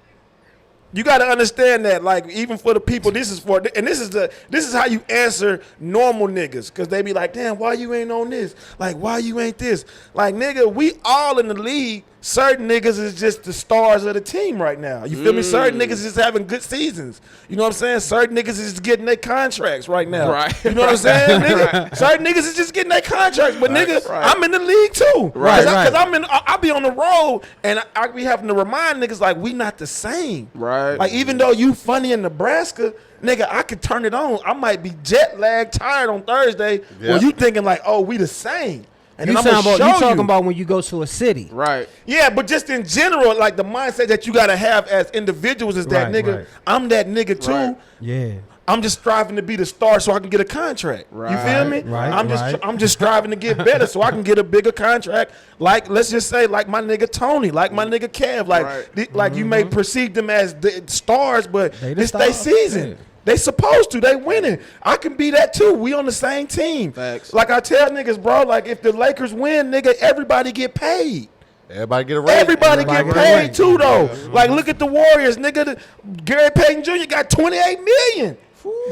You got to understand that, like, even for the people, this is how you answer normal niggas, because they be like, damn, why you ain't on this? Like, why you ain't this? Like, nigga, we all in the league. Certain niggas is just the stars of the team right now. You feel me? Certain niggas is having good seasons. You know what I'm saying? Certain niggas is getting their contracts right now. Right. You know what I'm saying, nigga? Certain niggas is just getting their contracts. But nigga, I'm in the league too. Right. Because I be on the road, and I be having to remind niggas, like, we not the same. Right. Like, even though you funny in Nebraska, nigga, I could turn it on. I might be jet lagged, tired on Thursday. Well, you thinking like, oh, we the same. And you then I'm gonna show you. talking about when you go to a city. Right. Yeah, but just in general, like the mindset that you gotta have as individuals is that Right, nigga, right. I'm that nigga too. Right. Yeah. I'm just striving to be the star so I can get a contract. You feel me? Right, I'm just striving to get better so I can get a bigger contract. Like, let's just say, like my nigga Tony, like my nigga Kev, like like you may perceive them as the stars, but it's their season. Yeah. They supposed to. They winning. I can be that too. We on the same team. Facts. Like I tell niggas, bro, like if the Lakers win, nigga, everybody get paid. Everybody get a raise. Everybody get get paid paid. too, though. Like, look at the Warriors, nigga. Gary Payton Jr. got $28 million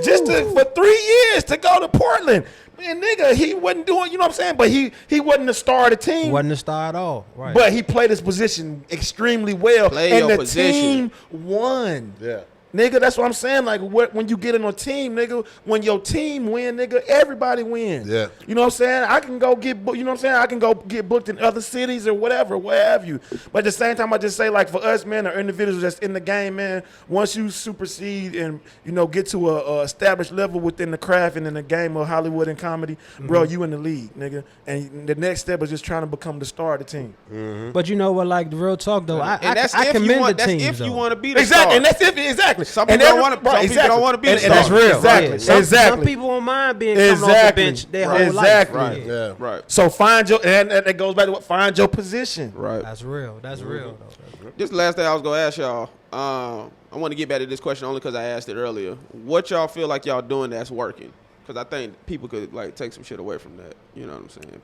just for 3 years to go to Portland. Man, nigga, he wasn't doing, you know what I'm saying? But he wasn't the star of the team. Wasn't a star at all. Right. But he played his position extremely well. Play and your the position. team won. Yeah. Nigga, that's what I'm saying. Like, when you get in a team, nigga, when your team win, nigga, everybody wins. Yeah. You know what I'm saying? I can go get booked, you know what I'm saying? I can go get booked in other cities or whatever, what have you. But at the same time, I just say, like, for us, man, or individuals that's in the game, man, once you supersede and, you know, get to a established level within the craft and in the game of Hollywood and comedy, bro, you in the league, nigga. And the next step is just trying to become the star of the team. But you know what, like, the real talk, though, I if commend you want, the teams, that's if though. you want to be the Exactly, star. and that's exactly. Some people don't want to. Some people don't want to be the And star. that's real. Exactly. Yeah. Some Exactly. people won't mind being coming off the bench their whole Exactly. life. Right. Yeah. Right. So find your, and that goes back to what, find your position. Right. That's real. That's real, though. This last thing I was gonna ask y'all. I want to get back to this question only because I asked it earlier. What y'all feel like y'all doing that's working? Because I think people could like take some shit away from that. You know what I'm saying?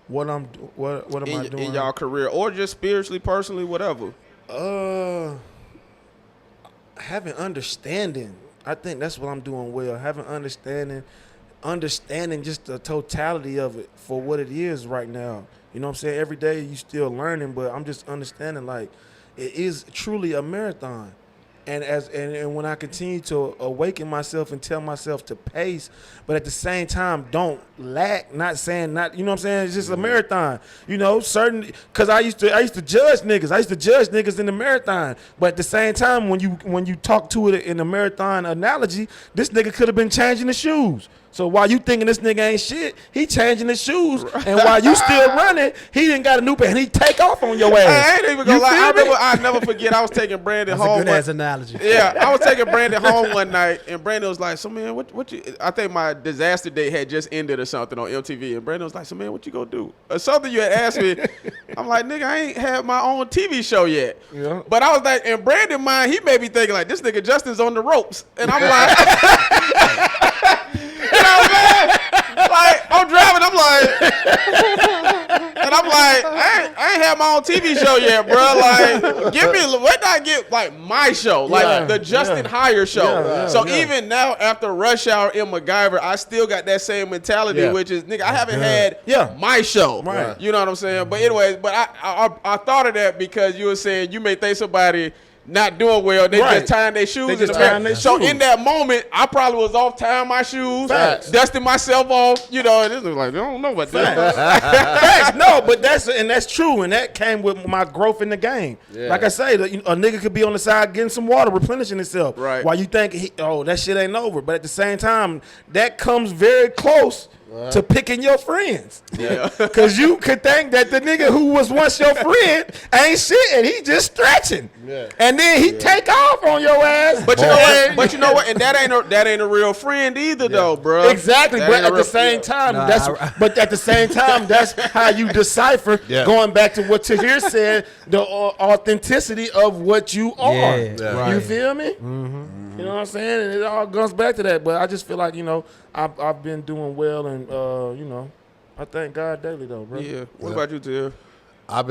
What am I doing in y'all career or just spiritually, personally, whatever? having understanding. I think that's what I'm doing well. Having understanding just the totality of it for what it is right now. You know what I'm saying? Every day you still learning, but I'm just understanding like it is truly a marathon. And when I continue to awaken myself and tell myself to pace, but at the same time don't lack, not saying not, you know what I'm saying? It's just a marathon. You know, cause I used to judge niggas. I used to judge niggas in the marathon. But at the same time, when you talk to it in a marathon analogy, this nigga could have been changing the shoes. So while you thinking this nigga ain't shit, he changing his shoes. And while you still running, he didn't got a new pair and he take off on your ass. I ain't even gonna lie. I never forget. I was taking Brandon home. Good ass analogy. Yeah, I was taking Brandon home one night, and Brandon was like, "So man, what you?" I think my disaster date had just ended or something on MTV, and Brandon was like, "So man, what you gonna do?" Or something you had asked me. I'm like, "Nigga, I ain't had my own TV show yet." Yeah. But I was like, in Brandon's mind, he may be thinking like, "This nigga Justin's on the ropes," and I'm like. You know what I'm saying? Like, I'm driving, I'm like, and I'm like, I ain't had my own TV show yet, bro. Like, where did I get, like, my show? Like, the Justin Hire show. So even now, after Rush Hour and MacGyver, I still got that same mentality, which is, nigga, I haven't had my show. Right. You know what I'm saying? But anyways, I thought of that because you were saying you may think somebody not doing well, they just tying their shoes. So in that moment, I probably was off tying my shoes, dusting myself off. You know, and this was like, I don't know what that. No, but that's true, and that came with my growth in the game. Yeah. Like I say, a nigga could be on the side getting some water, replenishing himself. Right. While you think, that shit ain't over, but at the same time, that comes very close to picking your friends. Yeah. Cause you could think that the nigga who was once your friend ain't shit and he just stretching. Yeah. And then he take off on your ass. But you know what? And that ain't a real friend either though, bro. Exactly. But at the same time, that's how you decipher going back to what Tahir said, the authenticity of what you are. Yeah. Right. You feel me? Mm-hmm. You know what I'm saying? And it all comes back to that. But I just feel like, I've been doing well, and I thank God daily though, bro. Yeah. What about you, Tahir? I've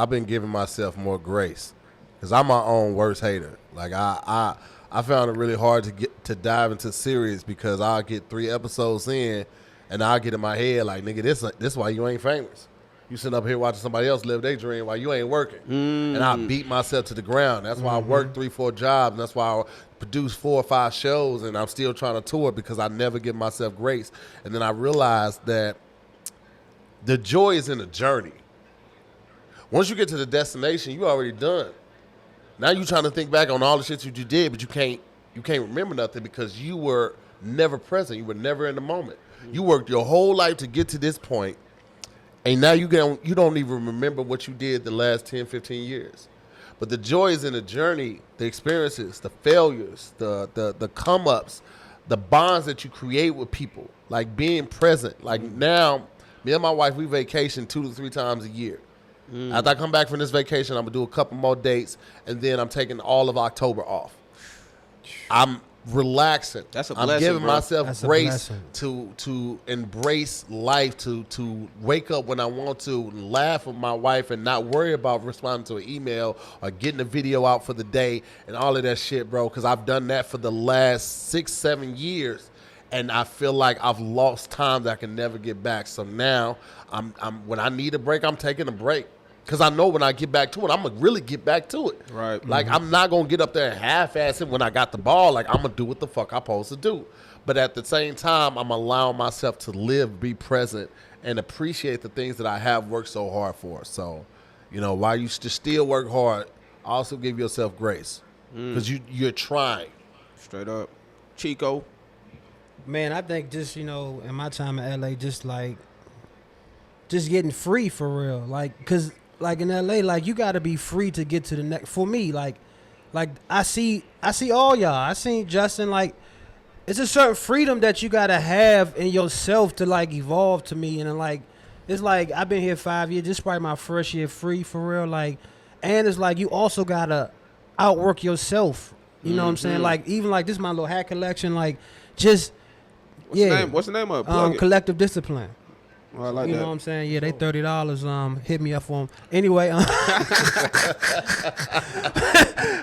been giving myself more grace because I'm my own worst hater. Like I found it really hard to dive into series because I'll get 3 episodes in and I'll get in my head like, nigga, this why you ain't famous. You sitting up here watching somebody else live their dream while you ain't working. And I beat myself to the ground. That's why I work 3-4 jobs. And that's why I produce 4 or 5 shows, and I'm still trying to tour because I never give myself grace. And then I realized that the joy is in the journey. Once you get to the destination, you already done. Now you trying to think back on all the shit you did, but you can't remember nothing because you were never present. You were never in the moment. You worked your whole life to get to this point. And now you don't even remember what you did the last 10, 15 years. But the joy is in the journey, the experiences, the failures, the come-ups, the bonds that you create with people, like being present. Like now, me and my wife, we vacation 2 to 3 times a year. After I come back from this vacation, I'm going to do a couple more dates, and then I'm taking all of October off. I'm relaxing. That's a blessing, I'm giving myself That's grace to embrace life, to wake up when I want to, laugh with my wife, and not worry about responding to an email or getting a video out for the day and all of that shit, bro. Because I've done that for the last 6-7 years, and I feel like I've lost time that I can never get back. So now, I'm when I need a break, I'm taking a break. Because I know when I get back to it, I'm going to really get back to it. Right. Like, I'm not going to get up there and half-ass it when I got the ball. Like, I'm going to do what the fuck I'm supposed to do. But at the same time, I'm allowing myself to live, be present, and appreciate the things that I have worked so hard for. So, while you still work hard, also give yourself grace. Because you're trying. Straight up. Chico? Man, I think just, in my time in L.A., just getting free for real. Like, because... Like in LA, like you gotta be free to get to the next. For me, like I see all y'all. I seen Justin. Like it's a certain freedom that you gotta have in yourself to like evolve to me. And like it's like I've been here 5 years. This is probably my first year free for real. Like, and it's like you also gotta outwork yourself. You know what I'm saying? Like even like this is my little hat collection. Like just What's the name of it? Collective Discipline. Oh, I like You that. know what I'm saying? Yeah, they $30. Hit me up for them. Anyway,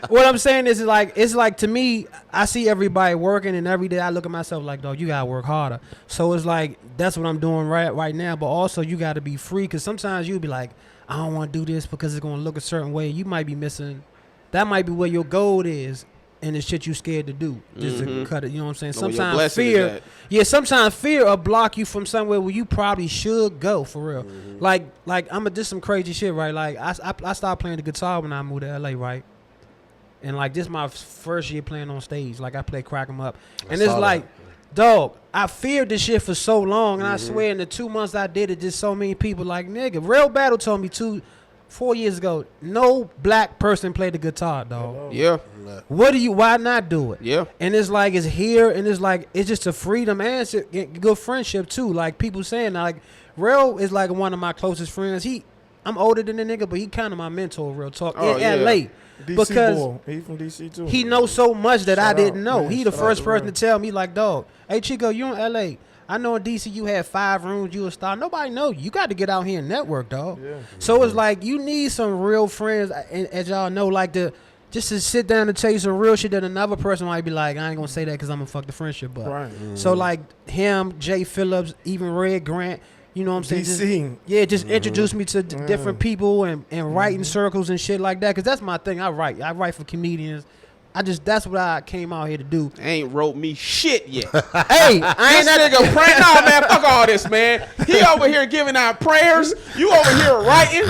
what I'm saying is like it's like to me, I see everybody working, and every day I look at myself like, dog, you gotta work harder. So it's like that's what I'm doing right now. But also you gotta be free, because sometimes you'll be like, I don't want to do this because it's gonna look a certain way. You might be missing. That might be where your goal is. And the shit you scared to do, just to cut it. You know what I'm saying? Sometimes sometimes fear will block you from somewhere where you probably should go for real. Like I'ma do some crazy shit, right? Like I started playing the guitar when I moved to LA, right? And like this my first year playing on stage. Like I play Crack 'Em Up, and it's like, dog, I feared this shit for so long, and I swear in the 2 months I did it, just so many people like, nigga, Real Battle told me 4 years ago, no black person played the guitar, dog. Yeah. Why not do it? Yeah. And it's like, it's here, and it's like, it's just a freedom and it's a good friendship too. Like people saying, like, Real is like one of my closest friends. I'm older than the nigga, but he kind of my mentor, real talk, in LA. DC because boy. He from DC too. He knows so much that I didn't know. Man, he the first person to tell me, like, dog, hey Chico, you in LA. I know in DC you had 5 rooms, you a star. Nobody know you. You got to get out here and network, dog. Yeah. So it's like you need some real friends, and as y'all know, like just to sit down and tell you some real shit that another person might be like, I ain't gonna say that because I'm gonna fuck the friendship, but right. So like him, Jay Phillips, even Red Grant, you know what I'm saying? DC. Just introduce me to different people and writing circles and shit like that, because that's my thing. I write for comedians. That's what I came out here to do. Ain't wrote me shit yet. Hey, I ain't that nigga praying. Nah, man, fuck all this, man. He over here giving out prayers. You over here writing.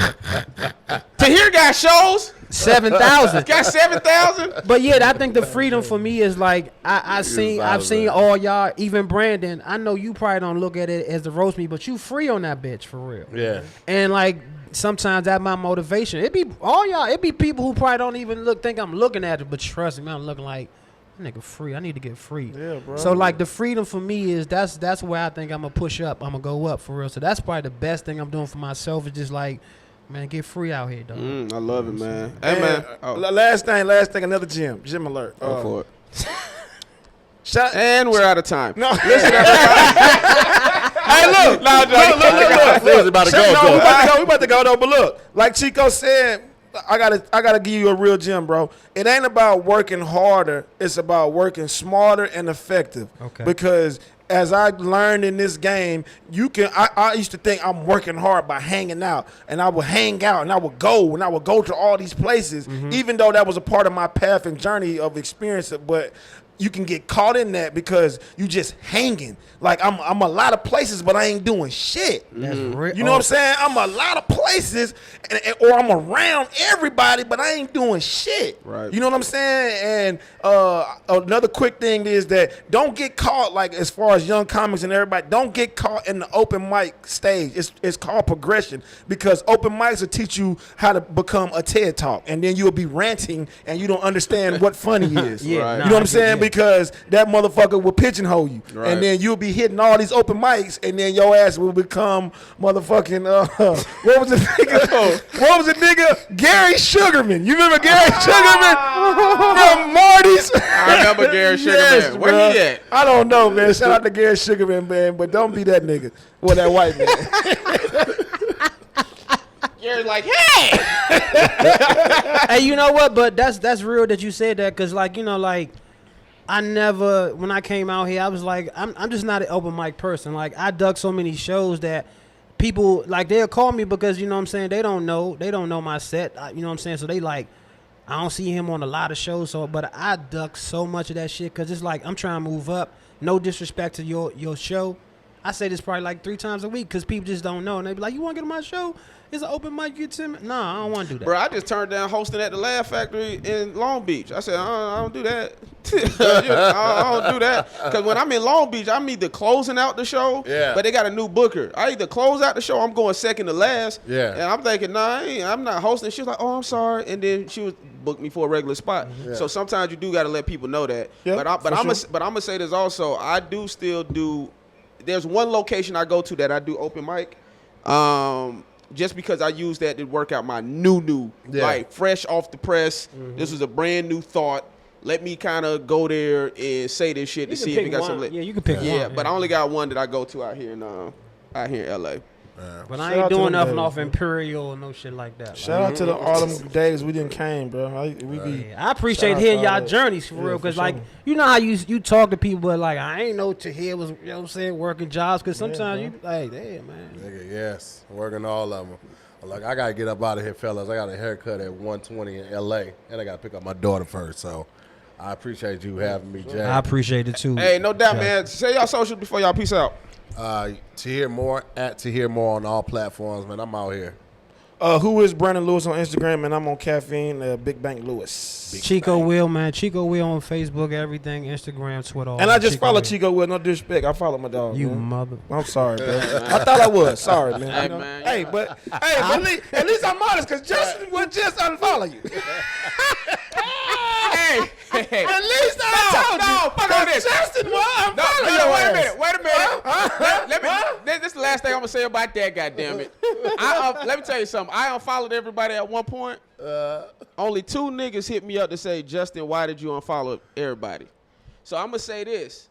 Tahir got shows. 7,000. Got 7,000. But yeah, I think the freedom for me is like I've seen all y'all, even Brandon. I know you probably don't look at it as the roast me, but you free on that bitch for real. Yeah. And like sometimes that's my motivation. It be all y'all. It be people who probably don't even think I'm looking at it, but trust me, I'm looking like, nigga, free. I need to get free. Yeah, bro. So like the freedom for me is that's where I think I'm gonna push up. I'm gonna go up for real. So that's probably the best thing I'm doing for myself is just like, man, get free out here, dog. I love it, man. Hey, man. Last thing, another gym alert. Go for it. And we're out of time. No, listen. Hey, look. Look. We about to go. We about to go though. But look, like Chico said, I gotta give you a real gem, bro. It ain't about working harder. It's about working smarter and effective. Okay. Because as I learned in this game, I used to think I'm working hard by hanging out, and I would hang out, and I would go to all these places, even though that was a part of my path and journey of experience. But you can get caught in that because you just hanging. Like I'm a lot of places, but I ain't doing shit. That's real. You know what I'm saying? I'm a lot of places, or I'm around everybody, but I ain't doing shit. Right. You know what I'm saying? And another quick thing is that don't get caught, like as far as young comics and everybody, don't get caught in the open mic stage. It's called progression, because open mics will teach you how to become a TED Talk, and then you'll be ranting and you don't understand what funny is. Yeah, Right. You know what I'm saying? Because that motherfucker will pigeonhole you, Right. and then you'll be hitting all these open mics, and then your ass will become motherfucking what was the nigga? What was the nigga? Gary Sugarman. You remember Gary Sugarman from Marty's? I remember Gary Sugarman. Yes, Where bruh. he at? I don't know, man. Shout out to Gary Sugarman, man, but don't be that nigga or that white man. Gary's like, hey. Hey, you know what? But that's real that you said that, because like, you know, like I never, when I came out here, I was like, I'm just not an open mic person. Like I dug so many shows that people like they'll call me because, you know what I'm saying, they don't know my set. You know what I'm saying? So they like, I don't see him on a lot of shows. So, but I duck so much of that shit because it's like I'm trying to move up. No disrespect to your show. I say this probably like 3 times a week because people just don't know, and they be like, "You want to get on my show? It's an open mic. You to me?" Nah, I don't want to do that. Bro, I just turned down hosting at the Laugh Factory in Long Beach. I said, I don't do that. I don't do that. Because when I'm in Long Beach, I'm either closing out the show, but they got a new booker. I either close out the show, I'm going second to last. Yeah. And I'm thinking, nah, I'm not hosting. She was like, oh, I'm sorry. And then she was booked me for a regular spot. Yeah. So sometimes you do got to let people know that. Yep, but I'm going to say this also. I do still do. There's one location I go to that I do open mic. Just because I use that to work out my new, like fresh off the press. Mm-hmm. This was a brand new thought. Let me kind of go there and say this shit to see if it got some. Yeah, you can pick one. Yeah, but I only got one that I go to out here, and out here in LA. But Shout I out ain't to doing them nothing days, off man. Imperial or no shit like that. Shout out to all them days we didn't came, bro. I appreciate Shout out hearing to all y'all that. journeys for Yeah, real, for because like sure. you know how you talk to people, but like I ain't know Tahir was, you know what I'm saying, working jobs, because sometimes you like, damn man. Nigga, yes, working all of them. Like, I gotta get up out of here, fellas. I got a haircut at 120 in LA, and I gotta pick up my daughter first. So I appreciate you having me, Jay. I appreciate it too. Hey, no doubt, Chuck. man. Say y'all socials before y'all peace out. Tahir Moore at Tahir Moore on all platforms, man. I'm out here. Who is Brandon Lewis on Instagram, and I'm on Caffeine, Big Bank Lewis. Chico Will, man. Chico Will on Facebook, everything, Instagram, Twitter. all And I that. just follow Will. Chico with no disrespect. I follow my dog. You man. mother. I'm sorry, bro. I thought I was. Sorry, man. Hey, You know? man, Hey, but at least I'm honest, because Justin would just unfollow you. Hey, At least I told you. fuck all this. Justin will unfollow No, your wait a ass. minute. Let me. This is the last thing I'm gonna say about that. Goddamn it. Let me tell you something. I unfollowed everybody at one point. Only 2 niggas hit me up to say, Justin, why did you unfollow everybody? So I'm gonna say this: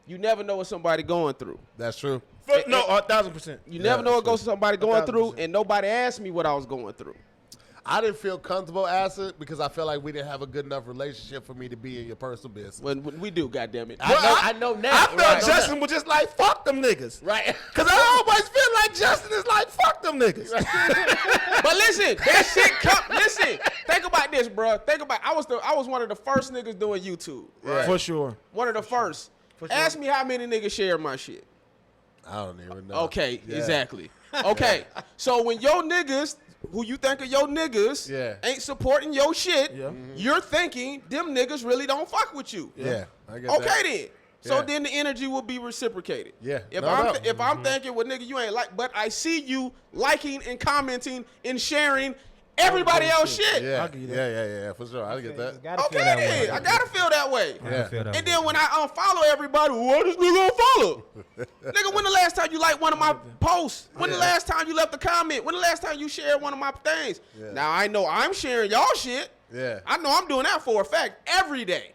you never know what somebody going through. That's true. No, 1,000%. You never know what goes somebody going through, 1,000%. and nobody asked me what I was going through. I didn't feel comfortable asking it because I felt like we didn't have a good enough relationship for me to be in your personal business. When we do, goddammit. I know now. I felt Justin was just like, fuck them niggas. Right. Because I always feel like Justin is like, fuck them niggas. But listen, that shit come. Listen, think about this, bro. Think about. I was one of the first niggas doing YouTube. Right. For sure. One of the first. Ask me how many niggas share my shit. I don't even know. Okay, Yeah. exactly. Okay, so when your niggas, who you think are your niggas, Yeah. ain't supporting your shit, Yeah. you're thinking them niggas really don't fuck with you. Yeah. I get Okay that. then. So Yeah. then the energy will be reciprocated. Yeah, If no I'm doubt. if I'm thinking, well, nigga, you ain't like, but I see you liking and commenting and sharing everybody else shit. Yeah. I'll give you that. Yeah, for sure. I get that. Gotta Okay feel that way. then, I gotta feel that way. Yeah. Feel that And way. then when I unfollow everybody, what this nigga unfollow? Nigga, when the last time you liked one of my posts? When the last time you left a comment? When the last time you shared one of my things? Yeah. Now I know I'm sharing y'all shit. Yeah. I know I'm doing that for a fact every day.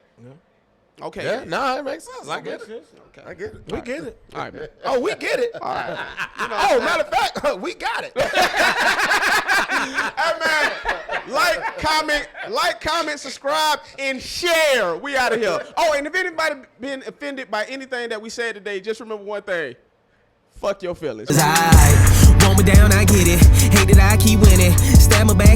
Okay. Yeah, no, it makes sense. I get it. Okay. I get it. We get it. All right, man. Oh, we get it. All right. Oh, matter of fact, we got it. Hey man, like, comment, subscribe, and share. We out of here. Oh, and if anybody been offended by anything that we said today, just remember one thing. Fuck your feelings. Want me down, I get it. Hate that I keep winning. Stab my back.